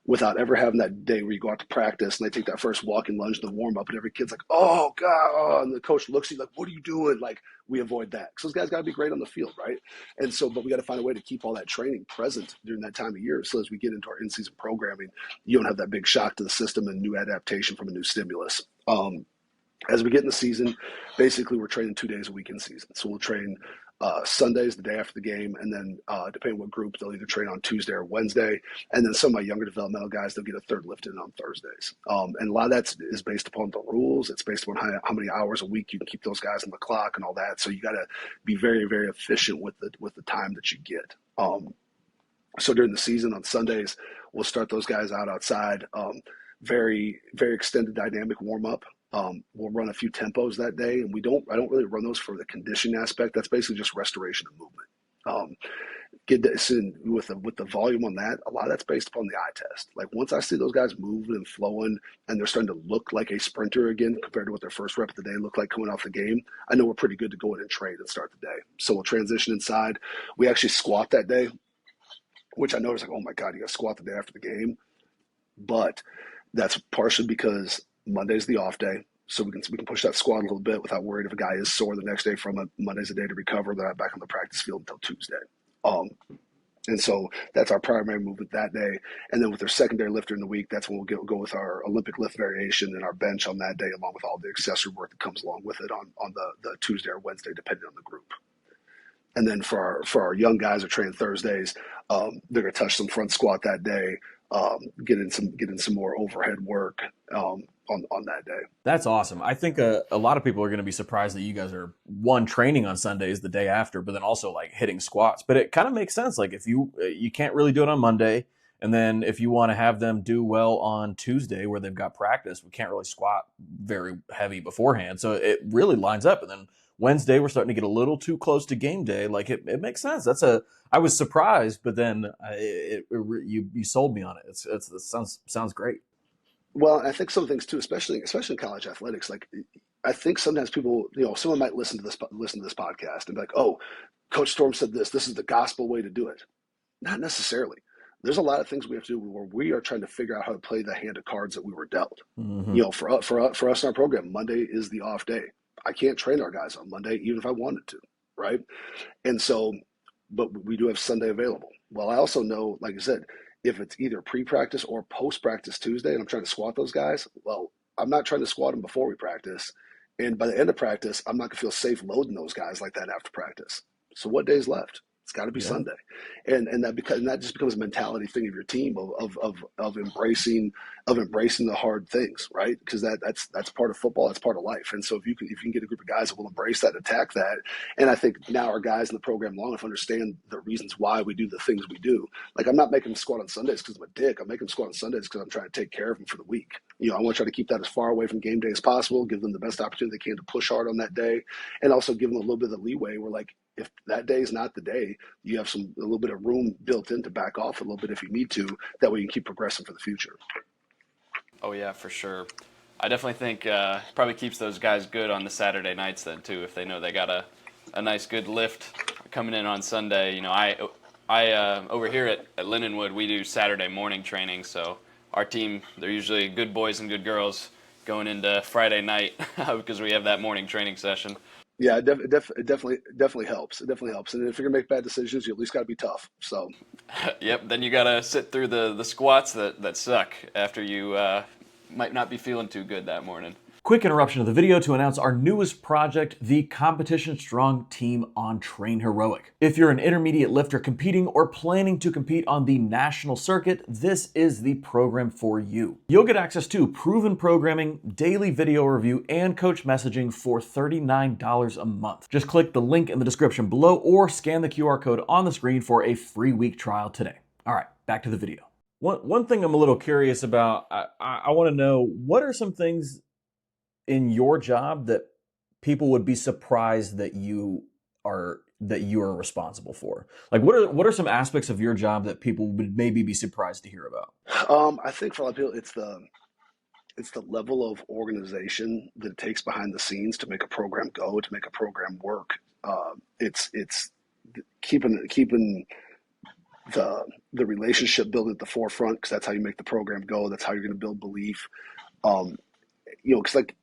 without ever having that day where you go out to practice and they take that first walking lunge in the warm up and every kid's like, oh God, oh, and the coach looks at you like, what are you doing? Like, we avoid that. Because those guys got to be great on the field, right? And so, but we got to find a way to keep all that training present during that time of year. So as we get into our in-season programming, you don't have that big shock to the system and new adaptation from a new stimulus. As we get in the season, basically we're training 2 days a week in season. So we'll train Sundays, the day after the game, and then depending on what group, they'll either train on Tuesday or Wednesday. And then some of my younger developmental guys, they'll get a third lift in on Thursdays. And a lot of that is based upon the rules. It's based upon how many hours a week you can keep those guys on the clock and all that. So you got to be very, very efficient with the time that you get. So during the season on Sundays, we'll start those guys out outside. Very, very extended dynamic warm up. We'll run a few tempos that day, and I don't really run those for the conditioning aspect. That's basically just restoration of movement. Get this in with the volume on that. A lot of that's based upon the eye test. Like once I see those guys moving and flowing, and they're starting to look like a sprinter again compared to what their first rep of the day looked like coming off the game, I know we're pretty good to go in and train and start the day. So we'll transition inside. We actually squat that day, which I noticed like, oh my God, you got to squat the day after the game, but that's partially because Monday's the off day, so we can push that squat a little bit without worrying if a guy is sore the next day from it. Monday's a day to recover. They're not back on the practice field until Tuesday. And so that's our primary movement that day. And then with our secondary lifter in the week, that's when we'll go with our Olympic lift variation and our bench on that day, along with all the accessory work that comes along with it on the Tuesday or Wednesday, depending on the group. And then for our young guys who train Thursdays, they're going to touch some front squat that day, get in some more overhead work on that day. That's awesome. I think a lot of people are going to be surprised that you guys are training on Sundays the day after, but then also like hitting squats. But it kind of makes sense. Like if you can't really do it on Monday, and then if you want to have them do well on Tuesday where they've got practice, we can't really squat very heavy beforehand. So it really lines up. And then Wednesday, we're starting to get a little too close to game day. Like it makes sense. I was surprised, but then you sold me on it. It sounds great. Well, I think some things too, especially in college athletics, like I think sometimes people, someone might listen to this podcast and be like, oh, Coach Storm said this is the gospel way to do it. Not necessarily. There's a lot of things we have to do where we are trying to figure out how to play the hand of cards that we were dealt. Mm-hmm. For us in our program, Monday is the off day. I can't train our guys on Monday, even if I wanted to, right? And so, but we do have Sunday available. Well, I also know, like I said, if it's either pre-practice or post-practice Tuesday and I'm trying to squat those guys, well, I'm not trying to squat them before we practice. And by the end of practice, I'm not going to feel safe loading those guys like that after practice. So what day's left? It's got to be Sunday. And that just becomes a mentality thing of your team of embracing the hard things, right? Because that's part of football, that's part of life. And so if you can get a group of guys that will embrace that, attack that, and I think now our guys in the program long enough understand the reasons why we do the things we do. Like I'm not making them squat on Sundays because I'm a dick. I'm making them squat on Sundays because I'm trying to take care of them for the week. I want to try to keep that as far away from game day as possible, give them the best opportunity they can to push hard on that day, and also give them a little bit of leeway where like if that day is not the day, you have a little bit of room built in to back off a little bit if you need to. That way you can keep progressing for the future. Oh yeah, for sure. I definitely think probably keeps those guys good on the Saturday nights then too, if they know they got a nice good lift coming in on Sunday. I over here at Lindenwood, we do Saturday morning training, so our team, they're usually good boys and good girls going into Friday night because we have that morning training session. Yeah, it definitely helps. It definitely helps. And if you're going to make bad decisions, you at least got to be tough. So. Yep, then you got to sit through the squats that suck after you might not be feeling too good that morning. Quick interruption of the video to announce our newest project, the Competition Strong Team on Train Heroic. If you're an intermediate lifter competing or planning to compete on the national circuit, this is the program for you. You'll get access to proven programming, daily video review, and coach messaging for $39 a month. Just click the link in the description below or scan the QR code on the screen for a free week trial today. All right, back to the video. One thing I'm a little curious about, I want to know, what are some things in your job that people would be surprised that you are responsible for? Like what are some aspects of your job that people would maybe be surprised to hear about? I think for a lot of people it's the level of organization that it takes behind the scenes to make a program go, to make a program work. It's keeping the relationship building at the forefront, because that's how you make the program go. That's how you're going to build belief. Um, because like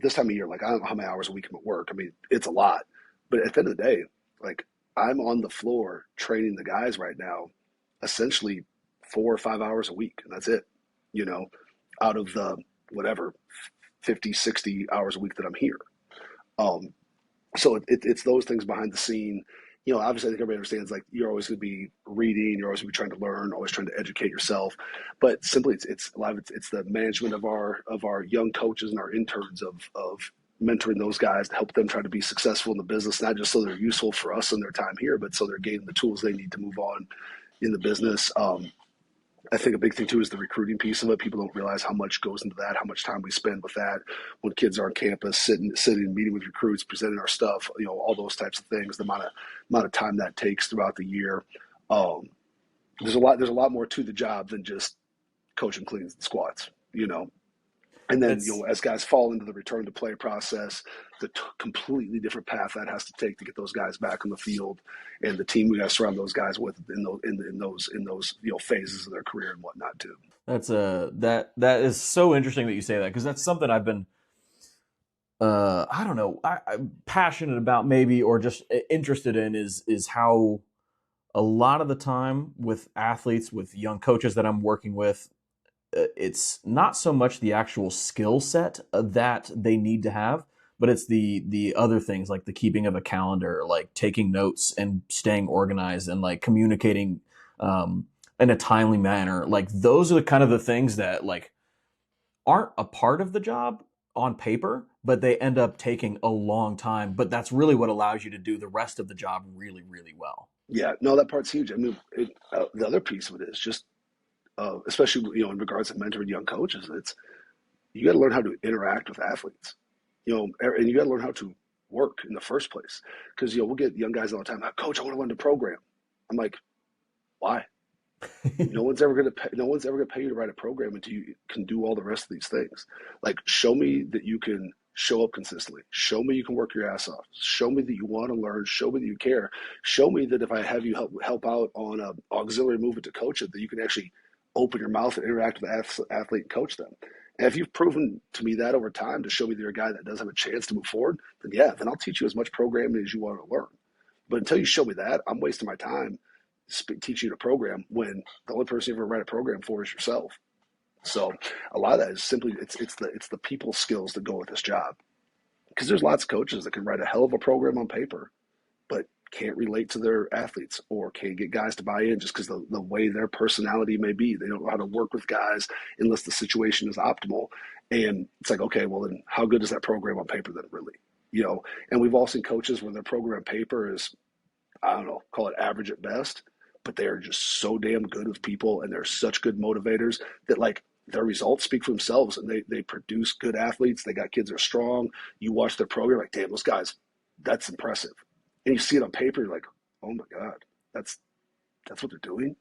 this time of year, like I don't know how many hours a week I'm at work. I mean, it's a lot, but at the end of the day, like I'm on the floor training the guys right now, essentially 4 or 5 hours a week, and that's it. You know, out of the whatever 50, 60 hours a week that I'm here. Um, so it's those things behind the scene. Obviously, I think everybody understands, like, you're always going to be reading, you're always going to be trying to learn, always trying to educate yourself. But simply, it's a lot of it's the management of our young coaches and our interns of mentoring those guys to help them try to be successful in the business, not just so they're useful for us in their time here, but so they're gaining the tools they need to move on in the business. I think a big thing too is the recruiting piece of it. People don't realize how much goes into that, how much time we spend with that when kids are on campus, sitting, meeting with recruits, presenting our stuff, all those types of things. The amount of time that takes throughout the year. Um, there's a lot more to the job than just coaching cleans and squats. And then, That's as guys fall into the return to play process, the completely different path that has to take to get those guys back on the field, and the team we got to surround those guys with in those phases of their career and whatnot too. that is so interesting that you say that, because that's something I've been I don't know, I'm passionate about, maybe, or just interested in, is how a lot of the time with athletes, with young coaches that I'm working with, it's not so much the actual skill set that they need to have, but it's the other things, like the keeping of a calendar, like taking notes and staying organized, and like communicating in a timely manner. Like, those are the kind of the things that, like, aren't a part of the job on paper, but they end up taking a long time. But that's really what allows you to do the rest of the job really, really well. Yeah, no, that part's huge. I mean, the other piece of it is just, especially in regards to mentoring young coaches, it's you got to learn how to interact with athletes, and you got to learn how to work in the first place. Because we'll get young guys all the time, Coach, I want to learn the program. I'm like, why? No one's ever gonna pay you to write a program until you can do all the rest of these things. Like, show me that you can show up consistently. Show me you can work your ass off. Show me that you want to learn. Show me that you care. Show me that if I have you help out on a auxiliary movement to coach it, that you can actually open your mouth and interact with the athlete and coach them. And if you've proven to me that over time, to show me that you're a guy that does have a chance to move forward, then I'll teach you as much programming as you want to learn. But until you show me that, I'm wasting my time teaching you to program when the only person you ever write a program for is yourself. So a lot of that is simply it's the people skills that go with this job. Because there's lots of coaches that can write a hell of a program on paper, but can't relate to their athletes, or can't get guys to buy in just because the way their personality may be. They don't know how to work with guys unless the situation is optimal. And it's like, okay, well, then how good is that program on paper then, really? And we've all seen coaches where their program on paper is, I don't know, call it average at best, but they are just so damn good with people, and they're such good motivators that, like, their results speak for themselves, and they produce good athletes. They got kids that are strong. You watch their program, like, damn, those guys, that's impressive. And you see it on paper, you're like, oh my God, that's what they're doing.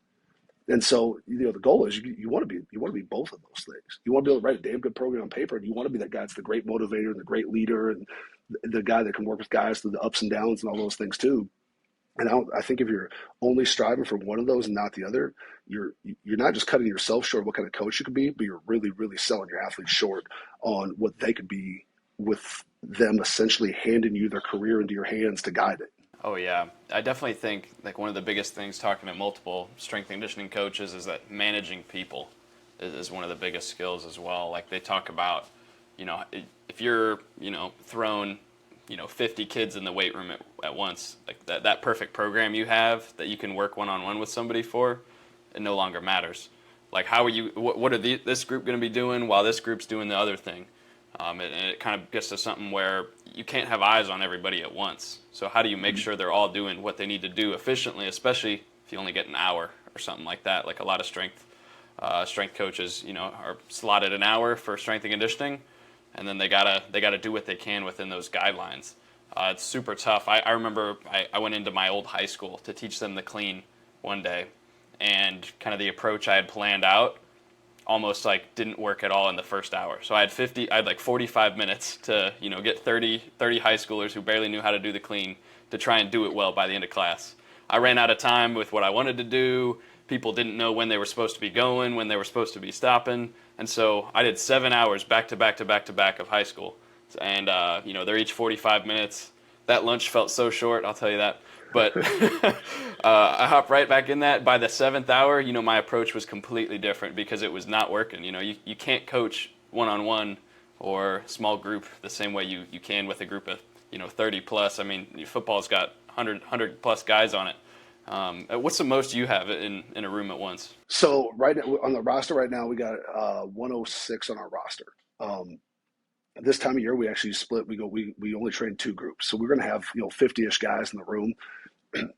And so, the goal is you want to be both of those things. You want to be able to write a damn good program on paper, and you want to be that guy that's the great motivator and the great leader and the guy that can work with guys through the ups and downs and all those things too. And I think if you're only striving for one of those and not the other, you're not just cutting yourself short of what kind of coach you could be, but you're really, really selling your athletes short on what they could be, with them essentially handing you their career into your hands to guide it. Oh yeah, I definitely think like one of the biggest things talking to multiple strength and conditioning coaches is that managing people is one of the biggest skills as well. Like they talk about, if you're thrown 50 kids in the weight room at once, like that perfect program you have that you can work one-on-one with somebody for, it no longer matters. Like how are you? What are this group going to be doing while this group's doing the other thing? And it kind of gets to something where you can't have eyes on everybody at once. So how do you make sure they're all doing what they need to do efficiently, especially if you only get an hour or something like that? Like a lot of strength coaches, are slotted an hour for strength and conditioning, and then they gotta do what they can within those guidelines. It's super tough. I remember I went into my old high school to teach them the clean one day, and kind of the approach I had planned out, almost like didn't work at all in the first hour. So I had like 45 minutes to, get 30 high schoolers who barely knew how to do the clean to try and do it well by the end of class. I ran out of time with what I wanted to do. People didn't know when they were supposed to be going, when they were supposed to be stopping. And so I did 7 hours back to back to back to back of high school. And, they're each 45 minutes. That lunch felt so short, I'll tell you that. But I hopped right back in that. By the 7th hour, my approach was completely different because it was not working. You can't coach one-on-one or small group the same way you can with a group of, 30 plus. I mean, football's got 100 plus guys on it. What's the most you have in a room at once? So right now, on the roster right now, we got 106 on our roster. This time of year, we actually split. We only train 2 groups, so we're going to have 50-ish guys in the room.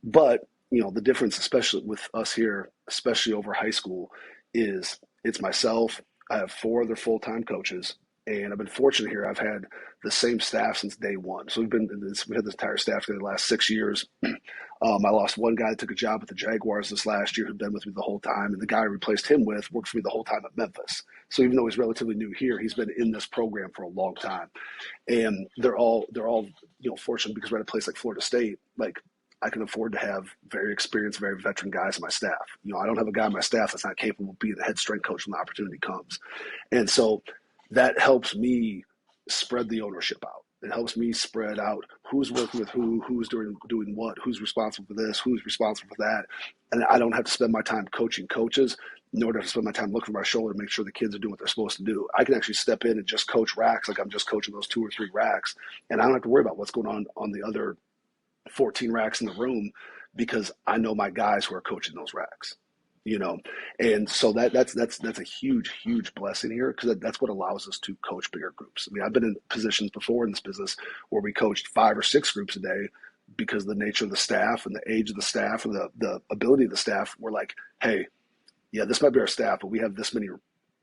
But the difference, especially with us here, especially over high school, is it's myself. I have 4 other full-time coaches, and I've been fortunate here. I've had the same staff since day one. So we had this entire staff for the last 6 years. I lost one guy that took a job at the Jaguars this last year who'd been with me the whole time, and the guy I replaced him with worked for me the whole time at Memphis. So even though he's relatively new here, he's been in this program for a long time. And they're all fortunate because we're at a place like Florida State. Like, I can afford to have very experienced, very veteran guys on my staff. I don't have a guy on my staff that's not capable of being the head strength coach when the opportunity comes. And so that helps me spread the ownership out. It helps me spread out who's working with who's doing what, who's responsible for this, who's responsible for that. And I don't have to spend my time coaching coaches, nor do I have to spend my time looking over my shoulder to make sure the kids are doing what they're supposed to do. I can actually step in and just coach racks like I'm just coaching those 2 or 3 racks. And I don't have to worry about what's going on the other 14 racks in the room because I know my guys who are coaching those racks. And so that's a huge blessing here because that's what allows us to coach bigger groups. I mean, I've been in positions before in this business where we coached 5 or 6 groups a day because of the nature of the staff and the age of the staff and the ability of the staff. We're like, hey, yeah, this might be our staff, but we have this many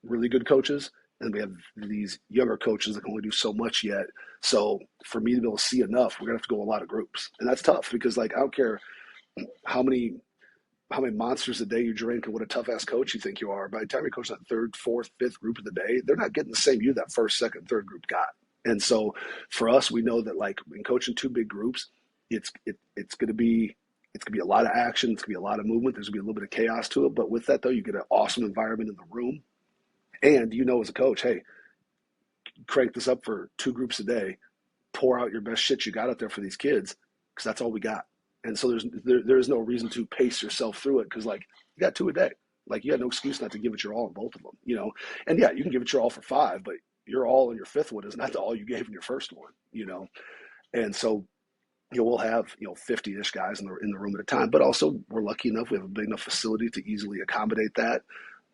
really good coaches and we have these younger coaches that can only do so much yet. So for me to be able to see enough, we're gonna have to go a lot of groups, and that's tough because I don't care how many monsters a day you drink and what a tough ass coach you think you are. By the time you coach that 3rd, 4th, 5th group of the day, they're not getting the same you that 1st, 2nd, 3rd group got. And so for us, we know that in coaching 2 big groups, it's going to be a lot of action. It's going to be a lot of movement. There's going to be a little bit of chaos to it. But with that though, you get an awesome environment in the room. And as a coach, hey, crank this up for 2 groups a day, pour out your best shit you got out there for these kids because that's all we got. And so there's no reason to pace yourself through it because you got 2 a day. You got no excuse not to give it your all in both of them, And yeah, you can give it your all for 5, but your all in your 5th one is not the all you gave in your 1st one, And so we'll have 50-ish guys in the room at a time, but also we're lucky enough we have a big enough facility to easily accommodate that.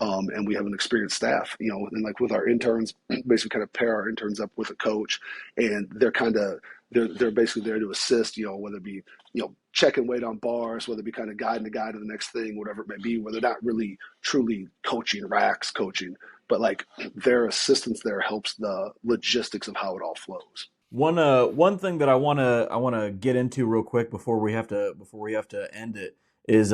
And we have an experienced staff, and with our interns, basically kind of pair our interns up with a coach, and they're basically there to assist, whether it be, checking weight on bars, whether it be kind of guiding the guy to the next thing, whatever it may be, where they're not really truly coaching, but their assistance there helps the logistics of how it all flows. One thing that I wanna get into real quick before we have to end it is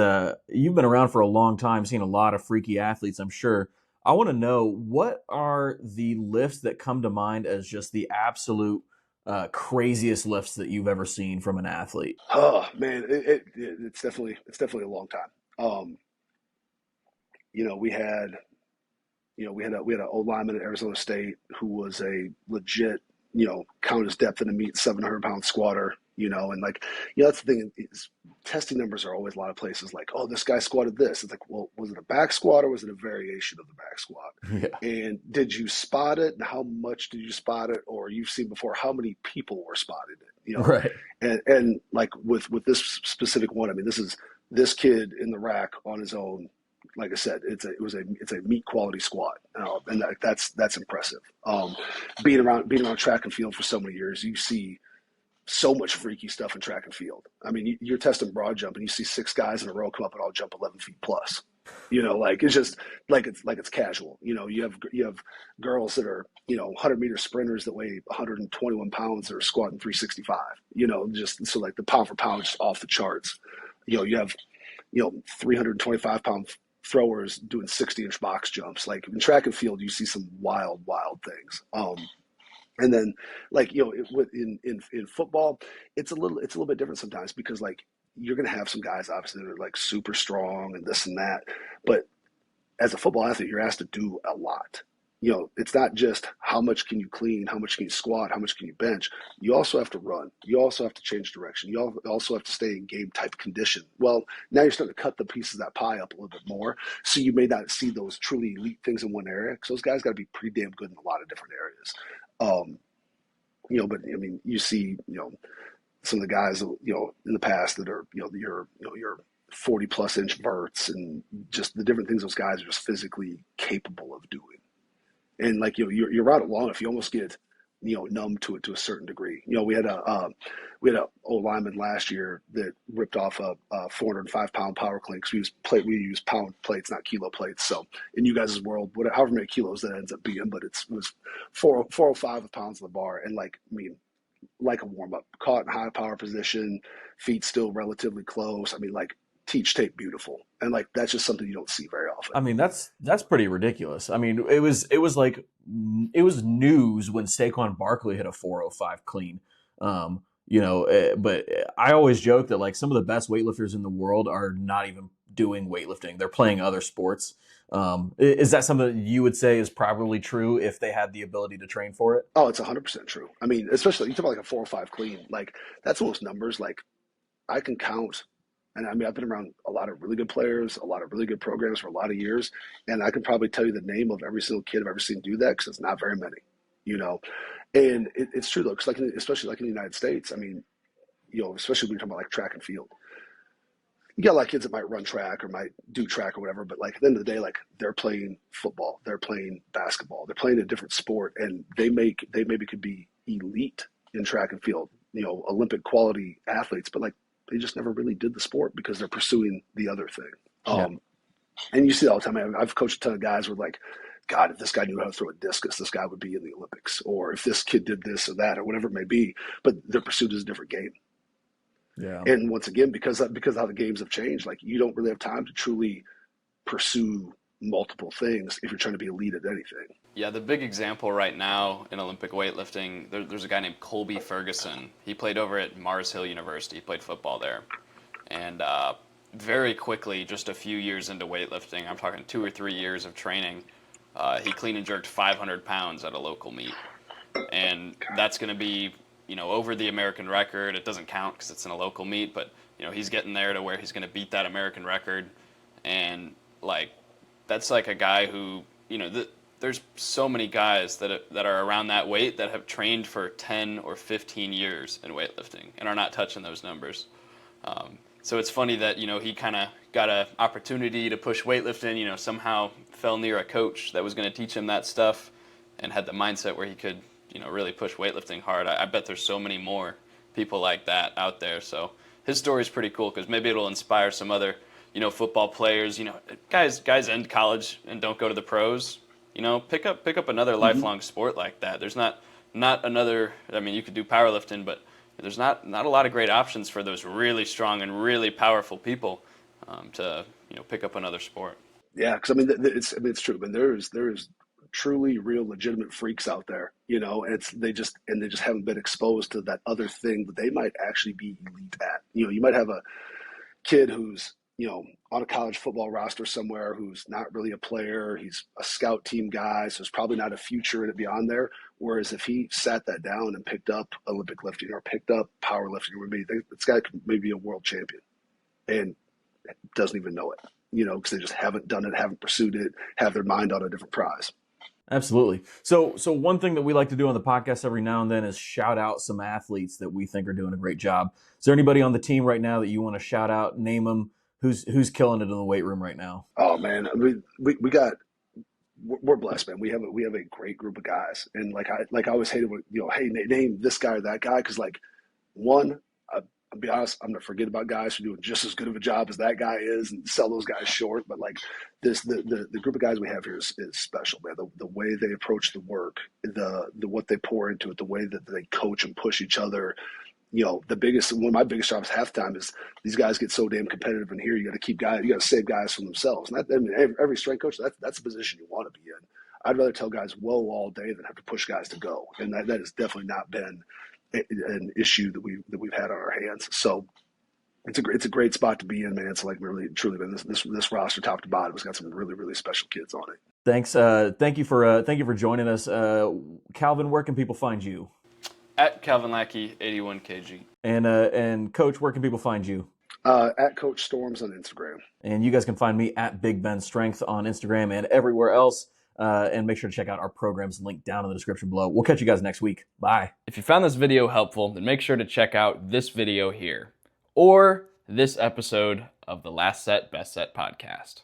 you've been around for a long time, seen a lot of freaky athletes, I'm sure. I want to know, what are the lifts that come to mind as just the absolute craziest lifts that you've ever seen from an athlete? Oh man, it's definitely a long time. We had an old lineman at Arizona State who was a legit, count his depth in a meet 700-pound squatter, and that's the thing is testing numbers are always a lot of places oh, this guy squatted this. It's well, was it a back squat or was it a variation of the back squat? Yeah. And did you spot it? And how much did you spot it? Or you've seen before how many people were spotted it, Right. And with this specific one, I mean, this kid in the rack on his own. Like I said, it's a meat quality squat, and that's impressive. Being around track and field for so many years, you see so much freaky stuff in track and field. I mean, you're testing broad jump, and you see 6 guys in a row come up and all jump 11 feet plus. It's just it's casual. You have girls that are 100-meter sprinters that weigh 121 pounds that are squatting 365. Just so the pound for pound just off the charts. You have 325-pound throwers doing 60-inch box jumps. Like in track and field, you see some wild, wild things. And then like, in football, it's a little bit different sometimes because like you're going to have some guys obviously that are like super strong and this and that. But as a football athlete, you're asked to do a lot. It's not just how much can you clean, how much can you squat, how much can you bench. You also have to run. You also have to change direction. You also have to stay in game type condition. Well, now you're starting to cut the pieces of that pie up a little bit more. So you may not see those truly elite things in one area because those guys got to be pretty damn good in a lot of different areas. But I mean, you see, some of the guys, in the past that are, your 40 plus inch verts and just the different things those guys are just physically capable of doing. And like, you're right long enough, you almost get, numb to it to a certain degree. We had a O lineman last year that ripped off a 405-pound power clean because we use pound plates, not kilo plates. So in you guys' world, however many kilos that ends up being, but it was 405 pounds on the bar. And like, I mean, like a warm up, caught in high power position, feet still relatively close. I mean, like teach tape beautiful. And like, that's just something you don't see very often. I mean, that's pretty ridiculous. I mean, it was news when Saquon Barkley hit a 405 clean. But I always joke that like some of the best weightlifters in the world are not even doing weightlifting. They're playing other sports. Is that something that you would say is probably true if they had the ability to train for it? Oh, it's 100% true. I mean, especially you talk about like a 405 clean, like that's almost numbers. Like I can count. And I mean, I've been around a lot of really good players, a lot of really good programs for a lot of years. And I can probably tell you the name of every single kid I've ever seen do that because it's not very many, And it's true, though, because especially like in the United States, I mean, especially when you're talking about like track and field. You got a lot of kids that might run track or might do track or whatever. But like at the end of the day, like they're playing football, they're playing basketball, they're playing a different sport. And they maybe could be elite in track and field, Olympic quality athletes, but like, they just never really did the sport because they're pursuing the other thing. And you see it all the time. I've coached a ton of guys with like, God, if this guy knew how to throw a discus, this guy would be in the Olympics. Or if this kid did this or that or whatever it may be. But their pursuit is a different game. Yeah. And once again, because of how the games have changed, like you don't really have time to truly pursue multiple things if you're trying to be elite at anything. Yeah, the big example right now in Olympic weightlifting, there's a guy named Colby Ferguson. He played over at Mars Hill University. He played football there. And very quickly, just a few years into weightlifting, I'm talking 2 or 3 years of training, he clean and jerked 500 pounds at a local meet. And that's going to be, over the American record. It doesn't count because it's in a local meet, but, he's getting there to where he's going to beat that American record. And, like, that's like a guy who, there's so many guys that are around that weight that have trained for 10 or 15 years in weightlifting and are not touching those numbers. So it's funny that, he kind of got an opportunity to push weightlifting, somehow fell near a coach that was going to teach him that stuff and had the mindset where he could, really push weightlifting hard. I bet there's so many more people like that out there. So his story is pretty cool because maybe it'll inspire some other, football players, guys end college and don't go to the pros. Pick up another lifelong sport like that. There's not another. I mean, you could do powerlifting, but there's not a lot of great options for those really strong and really powerful people to pick up another sport. Yeah, because I mean, it's true. I mean, there's truly real legitimate freaks out there, and they just haven't been exposed to that other thing that they might actually be elite at. You might have a kid who's on a college football roster somewhere who's not really a player. He's a scout team guy, so there's probably not a future in it beyond there. Whereas if he sat that down and picked up Olympic lifting or picked up powerlifting, this guy could maybe be a world champion and doesn't even know it, because they just haven't done it, haven't pursued it, have their mind on a different prize. Absolutely. So one thing that we like to do on the podcast every now and then is shout out some athletes that we think are doing a great job. Is there anybody on the team right now that you want to shout out, name them? Who's killing it in the weight room right now? Oh man, we're blessed, man. We have a great group of guys, and I always hated when, hey, name this guy or that guy, because like one, I'll be honest, I'm gonna forget about guys who are doing just as good of a job as that guy is and sell those guys short. But like the group of guys we have here is special, man. The way they approach the work, the what they pour into it, the way that they coach and push each other. one of my biggest jobs half the time is these guys get so damn competitive in here. You got to save guys from themselves. And every strength coach, that's the position you want to be in. I'd rather tell guys whoa all day than have to push guys to go. And that has definitely not been an issue that we've had on our hands. So it's a great spot to be in, man. It's like really truly been this roster top to bottom has got some really, really special kids on it. Thanks. Thank you for joining us. Calvin, where can people find you? At Calvin Lackey, 81 kg. And Coach, where can people find you? At Coach Storms on Instagram. And you guys can find me at Big Ben Strength on Instagram and everywhere else. And make sure to check out our programs linked down in the description below. We'll catch you guys next week. Bye. If you found this video helpful, then make sure to check out this video here or this episode of the Last Set, Best Set podcast.